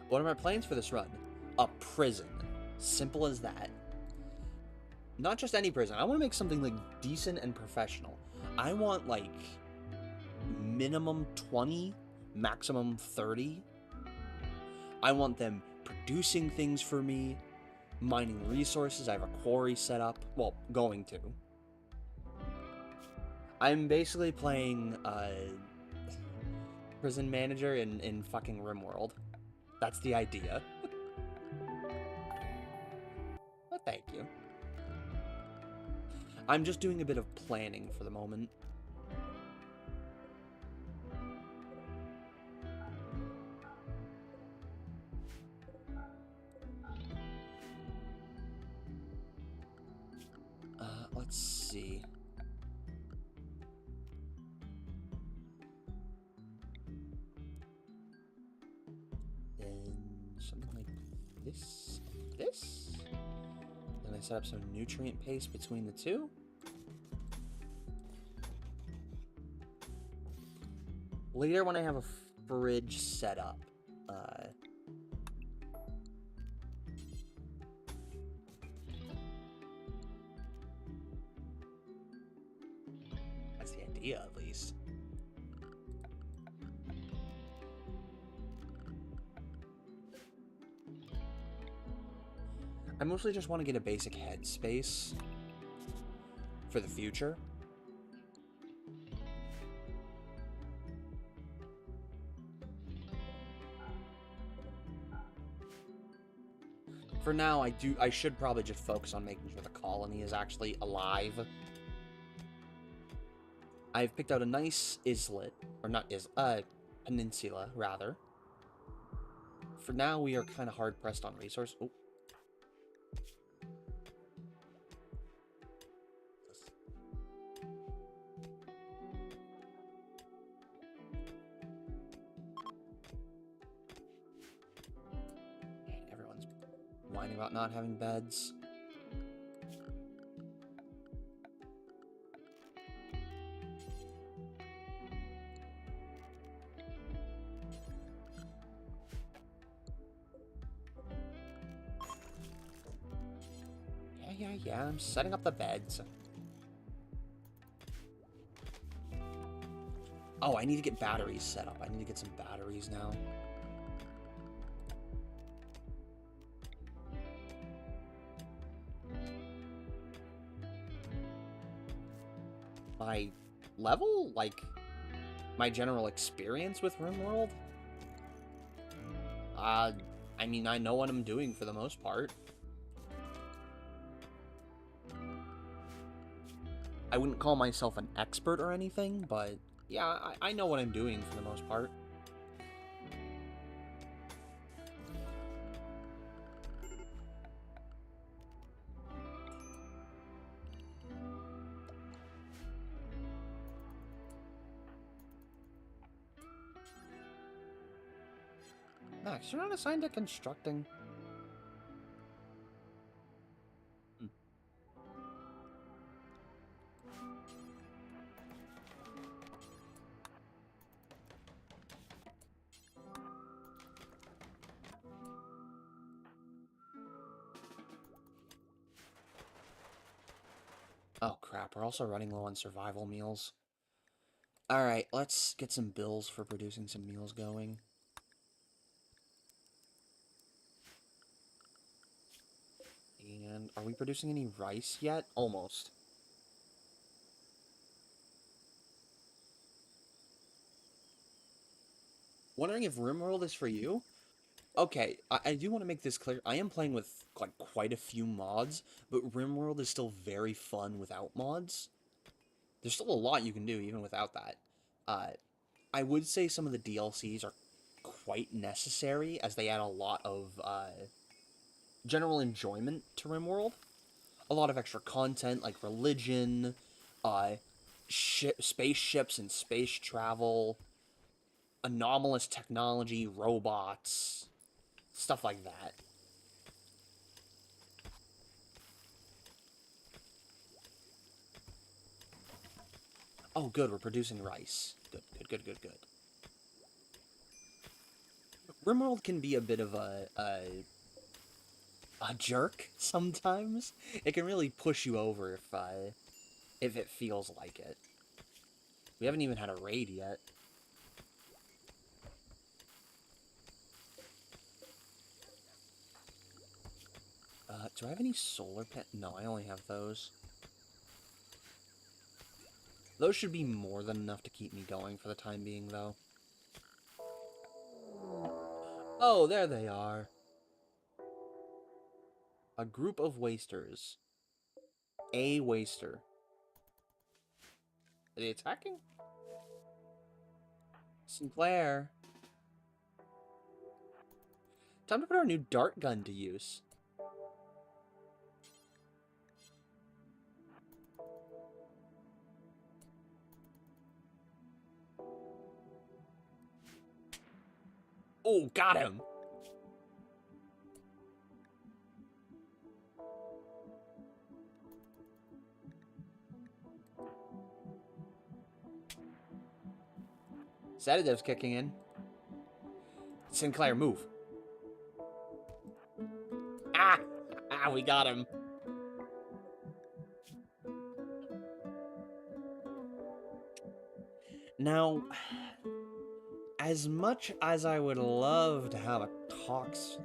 What are my plans for this run? A prison. Simple as that. Not just any prison. I want to make something like decent and professional. I want like minimum 20, maximum 30. I want them producing things for me, mining resources. I have a quarry set up. Well, going to. I'm basically playing prison manager in fucking RimWorld. That's the idea. But thank you. I'm just doing a bit of planning for the moment. Let's see. Then something like this. Then I set up some nutrient paste between the two. Later, when I have a fridge set up, that's the idea, at least. I mostly just want to get a basic headspace for the future. For now, I should probably just focus on making sure the colony is actually alive. I've picked out a nice islet, or not peninsula, rather. For now, we are kind of hard-pressed on resource. Oh. Everyone's whining about not having beds. Yeah, I'm setting up the beds. Oh, I need to get batteries set up. I need to get some batteries now. My level? Like, my general experience with RimWorld? I mean, I know what I'm doing for the most part. I wouldn't call myself an expert or anything, but yeah, I know what I'm doing for the most part. Max, you're not assigned to constructing. Oh crap, we're also running low on survival meals. Alright, let's get some bills for producing some meals going. And are we producing any rice yet? Almost. Wondering if RimWorld is for you? Okay, I do want to make this clear. I am playing with like quite a few mods, but RimWorld is still very fun without mods. There's still a lot you can do even without that. Uh, I would say some of the DLCs are quite necessary as they add a lot of general enjoyment to RimWorld. A lot of extra content like religion, uh, spaceships and space travel, anomalous technology, robots, stuff like that. Oh, good, we're producing rice. Good, good, good, good, good. RimWorld can be a bit of a jerk sometimes. It can really push you over if it feels like it. We haven't even had a raid yet. Do I have any solar No, I only have those. Those should be more than enough to keep me going for the time being, though. Oh, there they are. A group of wasters. A waster. Are they attacking? Sinclair. Time to put our new dart gun to use. Oh, got him! Sedative's kicking in. Sinclair, move. Ah! Ah, we got him. Now, as much as I would love to have a Tox...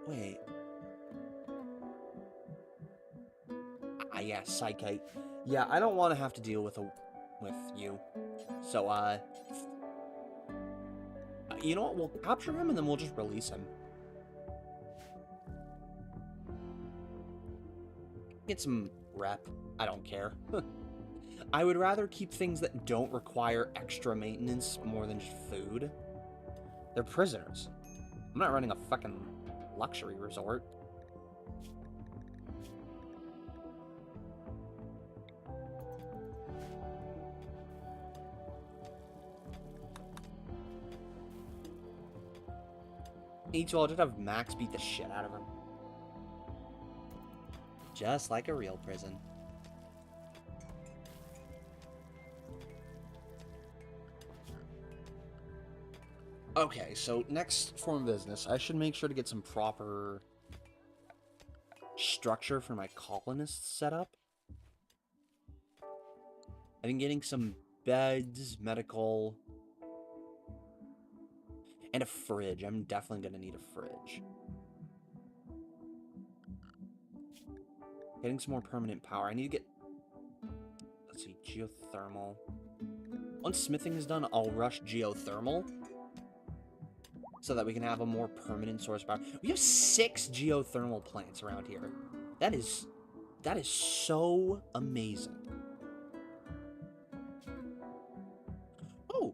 Wait. Ah, yeah, Psyche. Yeah, I don't want to have to deal with you. So, you know what? We'll capture him and then we'll just release him. Get some rep. I don't care. I would rather keep things that don't require extra maintenance more than just food. They're prisoners. I'm not running a fucking luxury resort. I'll just have Max beat the shit out of him. Just like a real prison. Okay, so next form of business, I should make sure to get some proper structure for my colonists set up. I've been getting some beds, medical, and a fridge. I'm definitely going to need a fridge. Getting some more permanent power. I need to get... Let's see, geothermal. Once smithing is done, I'll rush geothermal. So that we can have a more permanent source of power. We have 6 geothermal plants around here. That is so amazing. Oh!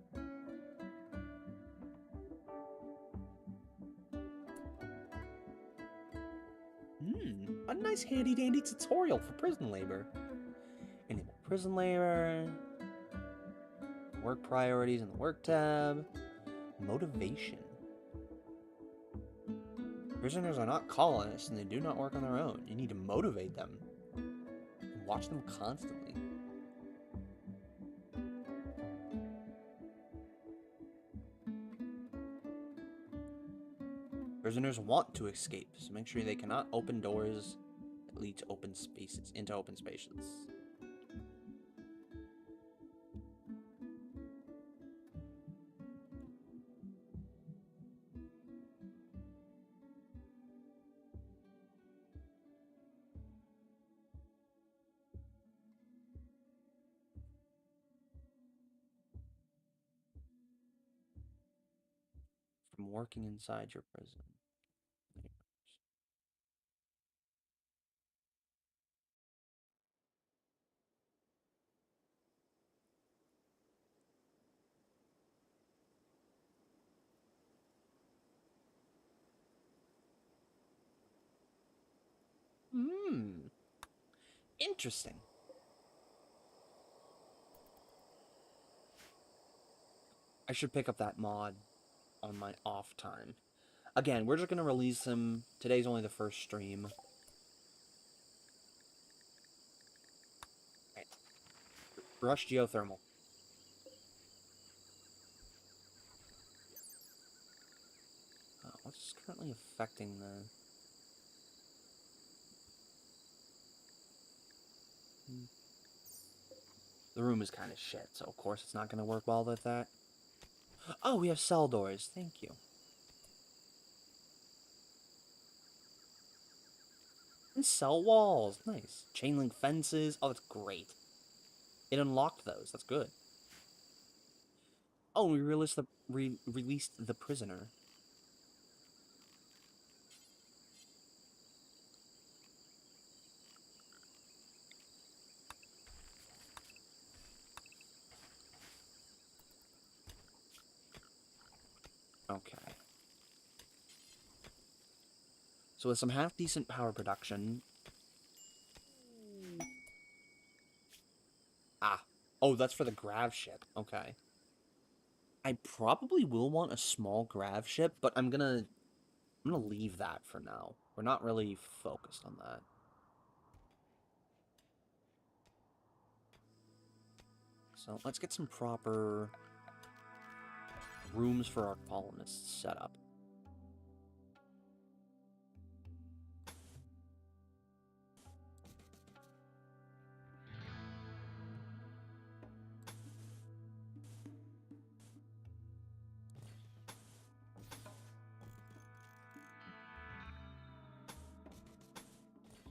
A nice handy-dandy tutorial for prison labor. Enable prison labor. Work priorities in the work tab. Motivation. Prisoners are not colonists and they do not work on their own. You need to motivate them. And watch them constantly. Prisoners want to escape, so make sure they cannot open doors that lead to open spaces, into open spaces. from working inside your prison. Hmm. Interesting. I should pick up that mod on my off time. Again, we're just going to release them. Today's only the first stream. Right. Rush geothermal. What's currently affecting the... The room is kind of shit, so of course it's not going to work well with that. Oh, we have cell doors. Thank you. And cell walls. Nice. Chain link fences. Oh, that's great. It unlocked those. That's good. Oh, we released the prisoner. Okay. So with some half-decent power production... Ah. Oh, that's for the grav ship. Okay. I probably will want a small grav ship, but I'm gonna leave that for now. We're not really focused on that. So let's get some proper rooms for our colonists set up.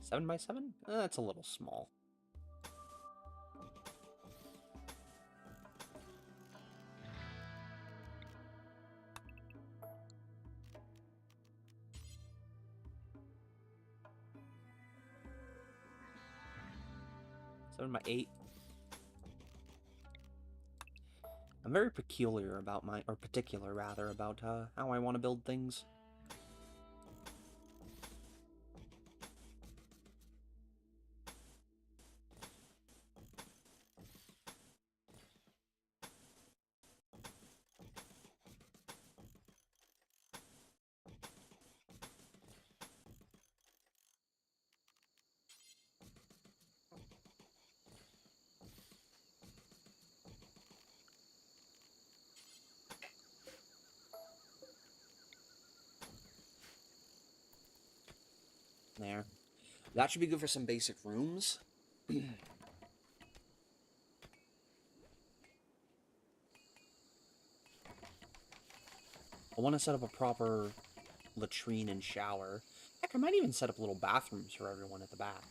Seven by 7? That's a little small. Seven by 8. I'm very particular about how I want to build things. There. That should be good for some basic rooms. I want to set up a proper latrine and shower. Heck, I might even set up little bathrooms for everyone at the back.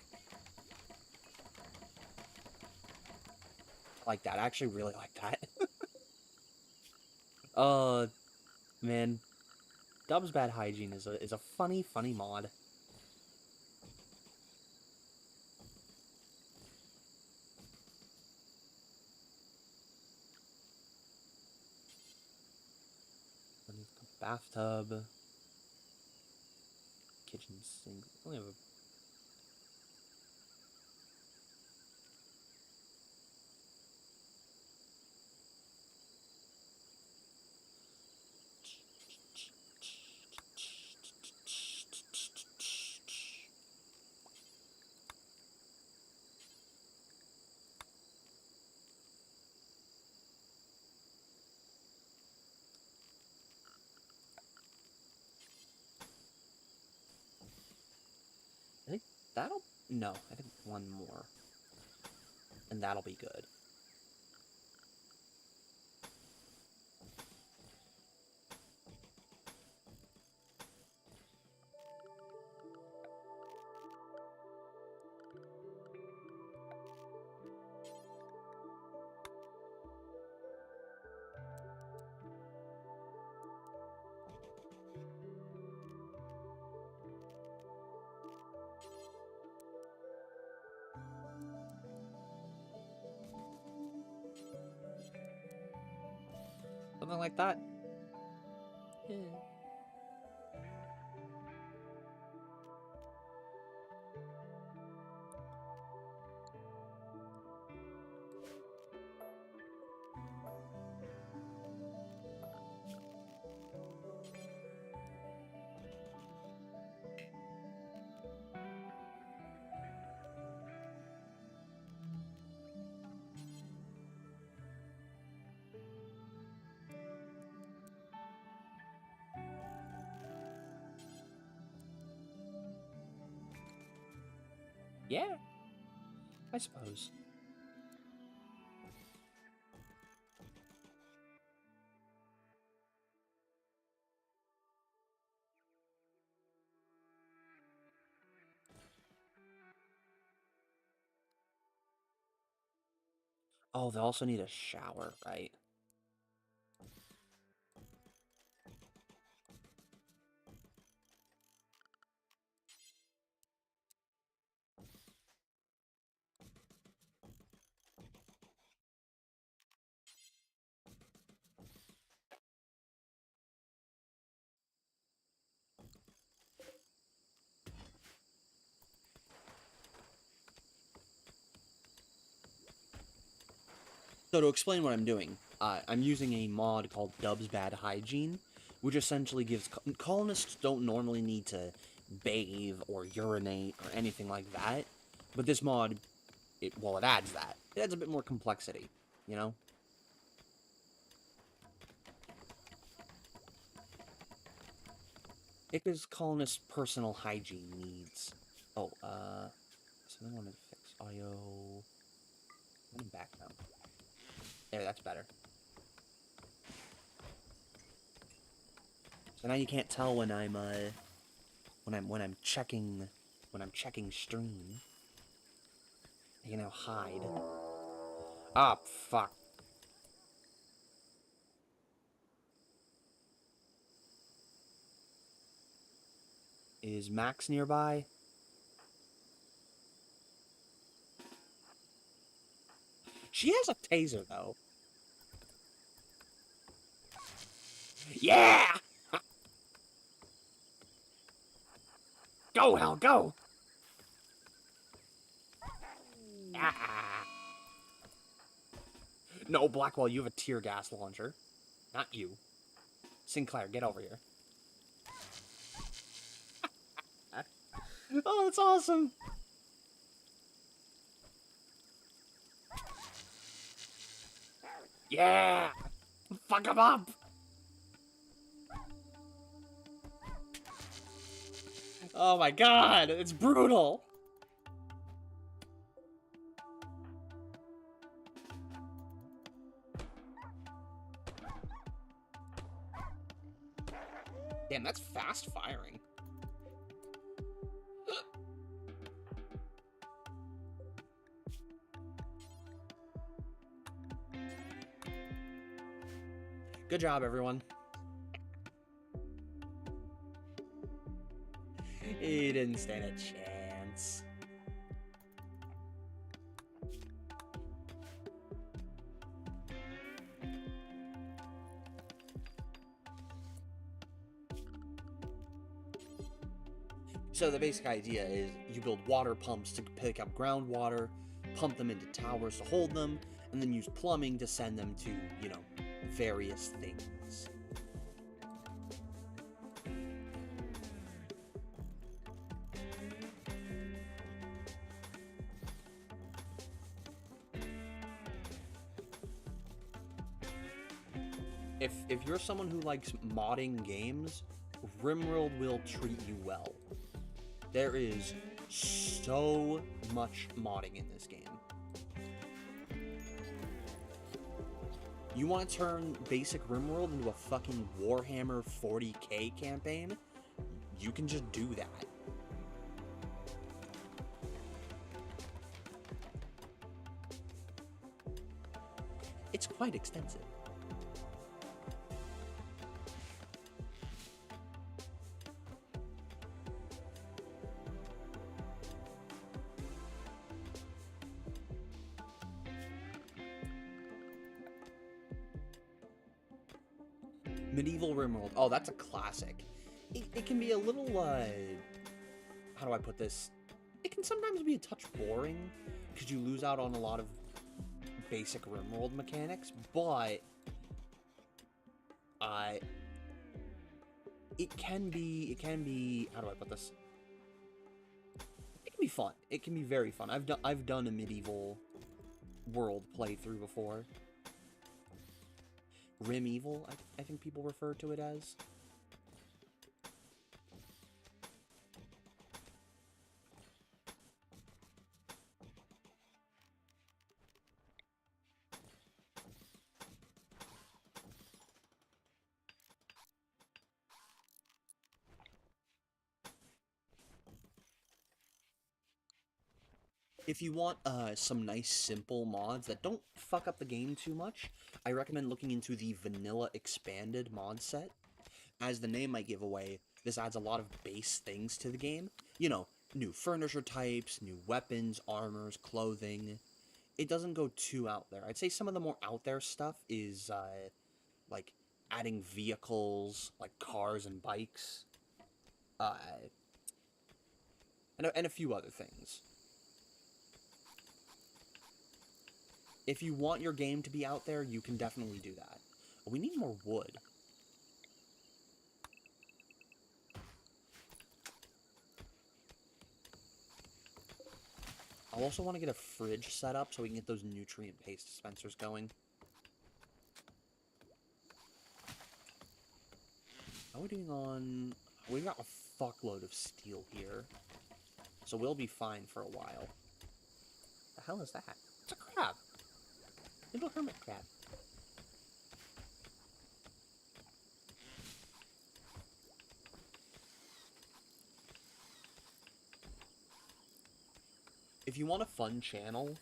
I like that. I actually really like that. Man. Dub's Bad Hygiene is a funny mod. Bathtub. Kitchen sink. We only have a... I think that'll... No, I think one more. And that'll be good. Something like that. Yeah. Yeah, I suppose. Oh, they also need a shower, right? So to explain what I'm doing, I'm using a mod called Dub's Bad Hygiene, which essentially gives colonists don't normally need to bathe or urinate or anything like that, but this mod, it adds that. It adds a bit more complexity, you know? It gives colonists personal hygiene needs. Oh, something I wanted to fix. Audio. Background. There, that's better. So now you can't tell when I'm checking stream. I can now hide. Ah, fuck. Is Max nearby? She has a taser, though. Yeah! Go, hell, go! Ah. No, Blackwell, you have a tear gas launcher. Not you. Sinclair, get over here. Oh, that's awesome! Yeah! Fuck him up! Oh my god, it's brutal! Damn, that's fast firing. Good job, everyone. He didn't stand a chance. So the basic idea is you build water pumps to pick up groundwater, pump them into towers to hold them, and then use plumbing to send them to, you know, various things. If you're someone who likes modding games, RimWorld will treat you well. There is so much modding in this game. You want to turn basic RimWorld into a fucking Warhammer 40k campaign? You can just do that. It's quite extensive. Medieval RimWorld. Oh, that's a classic. It can be a little, how do I put this? It can sometimes be a touch boring, because you lose out on a lot of basic RimWorld mechanics, but it can be, how do I put this? It can be fun. It can be very fun. I've done a medieval world playthrough before. RimEvil, I think people refer to it as. If you want some nice, simple mods that don't fuck up the game too much, I recommend looking into the Vanilla Expanded mod set. As the name might give away, this adds a lot of base things to the game. You know, new furniture types, new weapons, armors, clothing. It doesn't go too out there. I'd say some of the more out there stuff is, like, adding vehicles, like cars and bikes, and a few other things. If you want your game to be out there, you can definitely do that. We need more wood. I also want to get a fridge set up so we can get those nutrient paste dispensers going. How are we doing on... We've got a fuckload of steel here. So we'll be fine for a while. The hell is that? It's a crab! Little hermit crab. If you want a fun channel,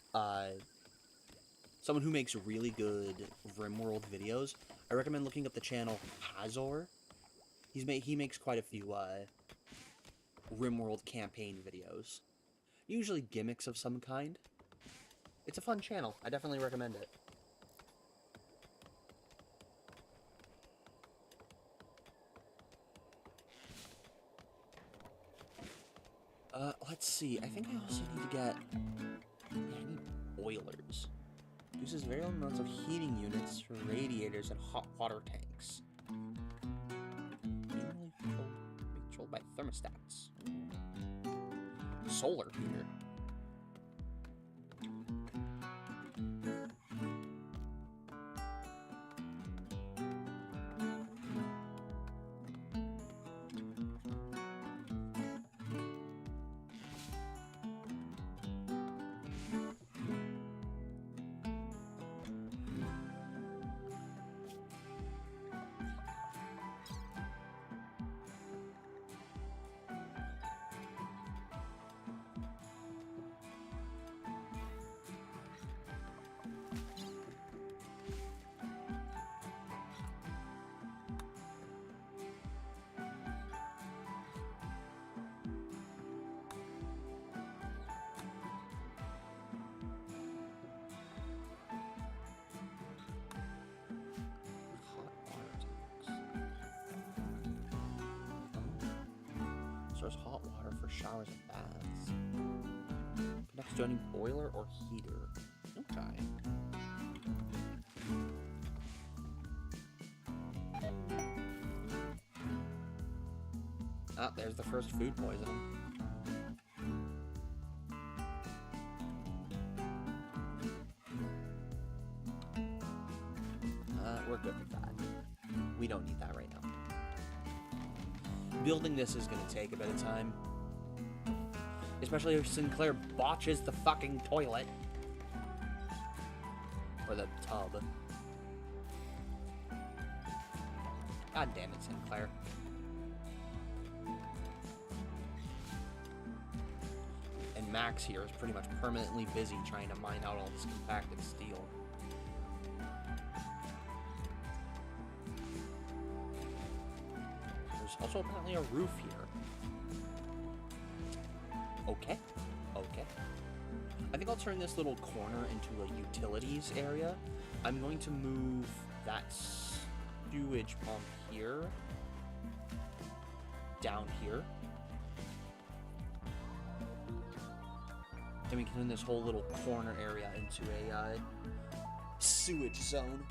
someone who makes really good RimWorld videos, I recommend looking up the channel Hazor. He makes quite a few RimWorld campaign videos. Usually gimmicks of some kind. It's a fun channel. I definitely recommend it. Let's see. I think I also need to get... I need boilers. Uses variable amounts of heating units for radiators and hot water tanks. Manually controlled by thermostats. Solar heater. Stores hot water for showers and baths. Connects to any boiler or heater. Okay. Ah, there's the first food poisoning. We're good with that. We don't need that right now. Building this is going to take a bit of time. Especially if Sinclair botches the fucking toilet. Or the tub. God damn it, Sinclair. And Max here is pretty much permanently busy trying to mine out all this compacted steel. Also, apparently a roof here. Okay. Okay. I think I'll turn this little corner into a utilities area. I'm going to move that sewage pump here. Down here. Then we can turn this whole little corner area into a sewage zone.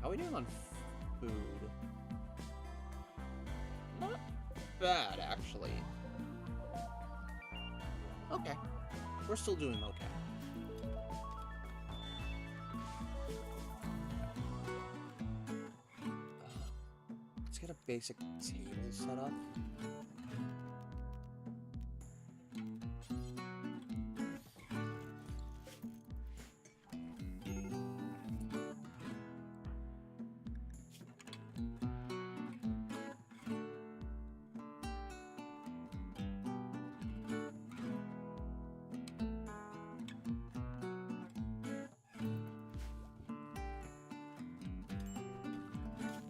How are we doing on food? Not bad, actually. Okay. We're still doing okay. Let's get a basic table set up.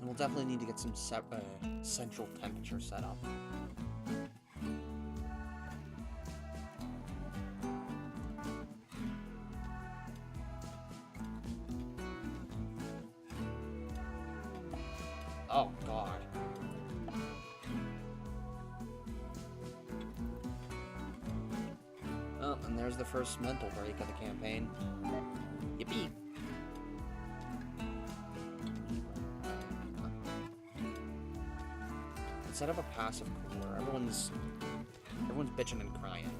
We'll definitely need to get some central temperature set up. Oh, God. Oh, and there's the first mental break of the campaign. Yippee! Set up a passive cooler. Everyone's bitching and crying.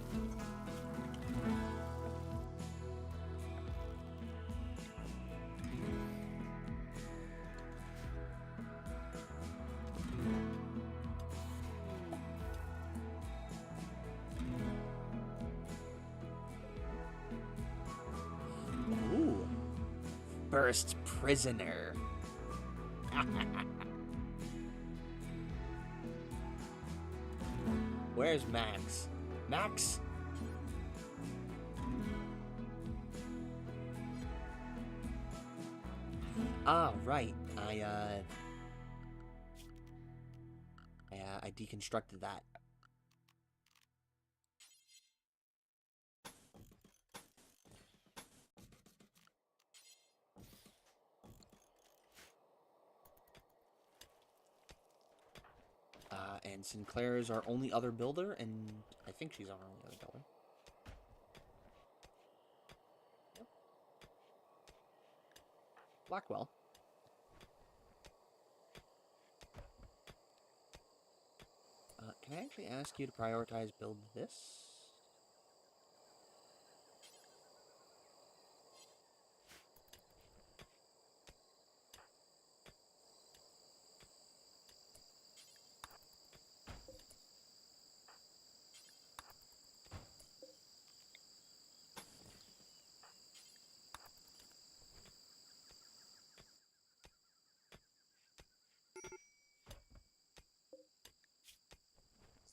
Ooh. First prisoner. Where's Max? Max? Ah, right. I deconstructed that. And Sinclair is our only other builder, and I think she's our only other builder. Yep. Blackwell. Can I actually ask you to prioritize build this?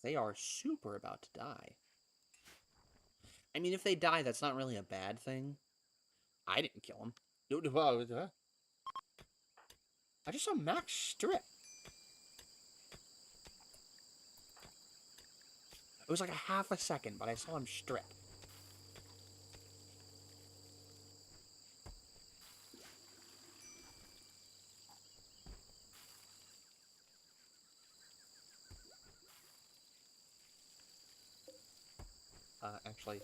They are super about to die. I mean, if they die, that's not really a bad thing. I didn't kill him. I just saw Max strip. It was like a half a second, but I saw him strip. Actually,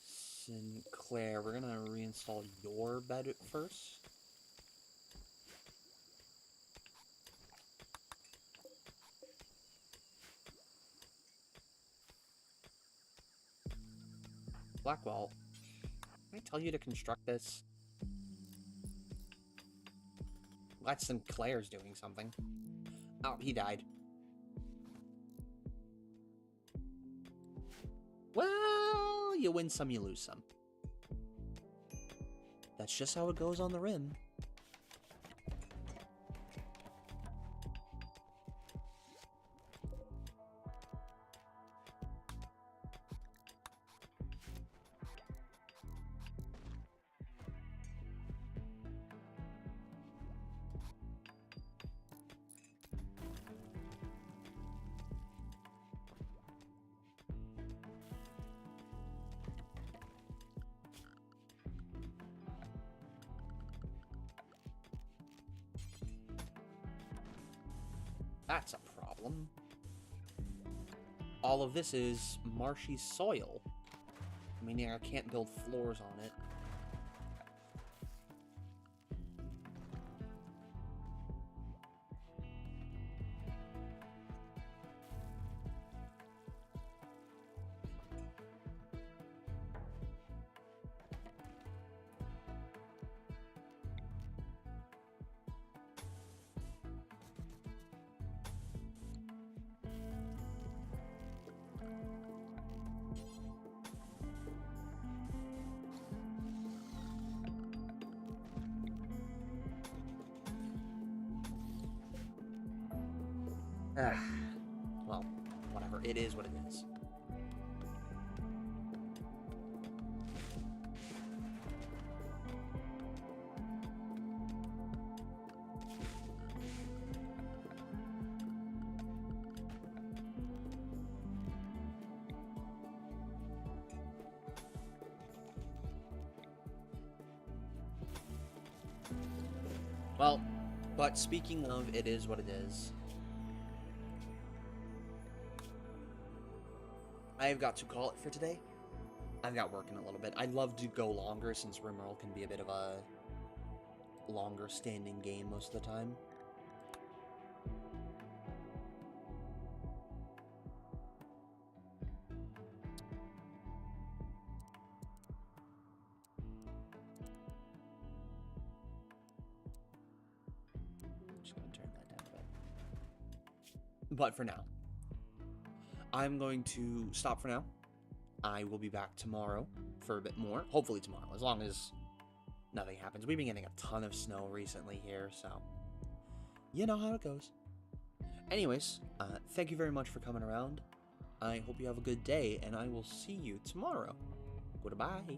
Sinclair, we're gonna reinstall your bed first. Blackwell, can I tell you to construct this? Glad Sinclair's doing something. Oh, he died. Well, you win some, you lose some. That's just how it goes on the rim. That's a problem. All of this is marshy soil, meaning I can't build floors on it. Well, whatever. It is what it is. Well, but speaking of it is what it is, I've got to call it for today. I've got working a little bit. I'd love to go longer since Rimworld can be a bit of a longer standing game most of the time. I'm just going to turn that down a bit. But for now, I'm going to stop for now. I will be back tomorrow for a bit more. Hopefully tomorrow, as long as nothing happens. We've been getting a ton of snow recently here, so you know how it goes. Anyways, thank you very much for coming around. I hope you have a good day, and I will see you tomorrow. Goodbye.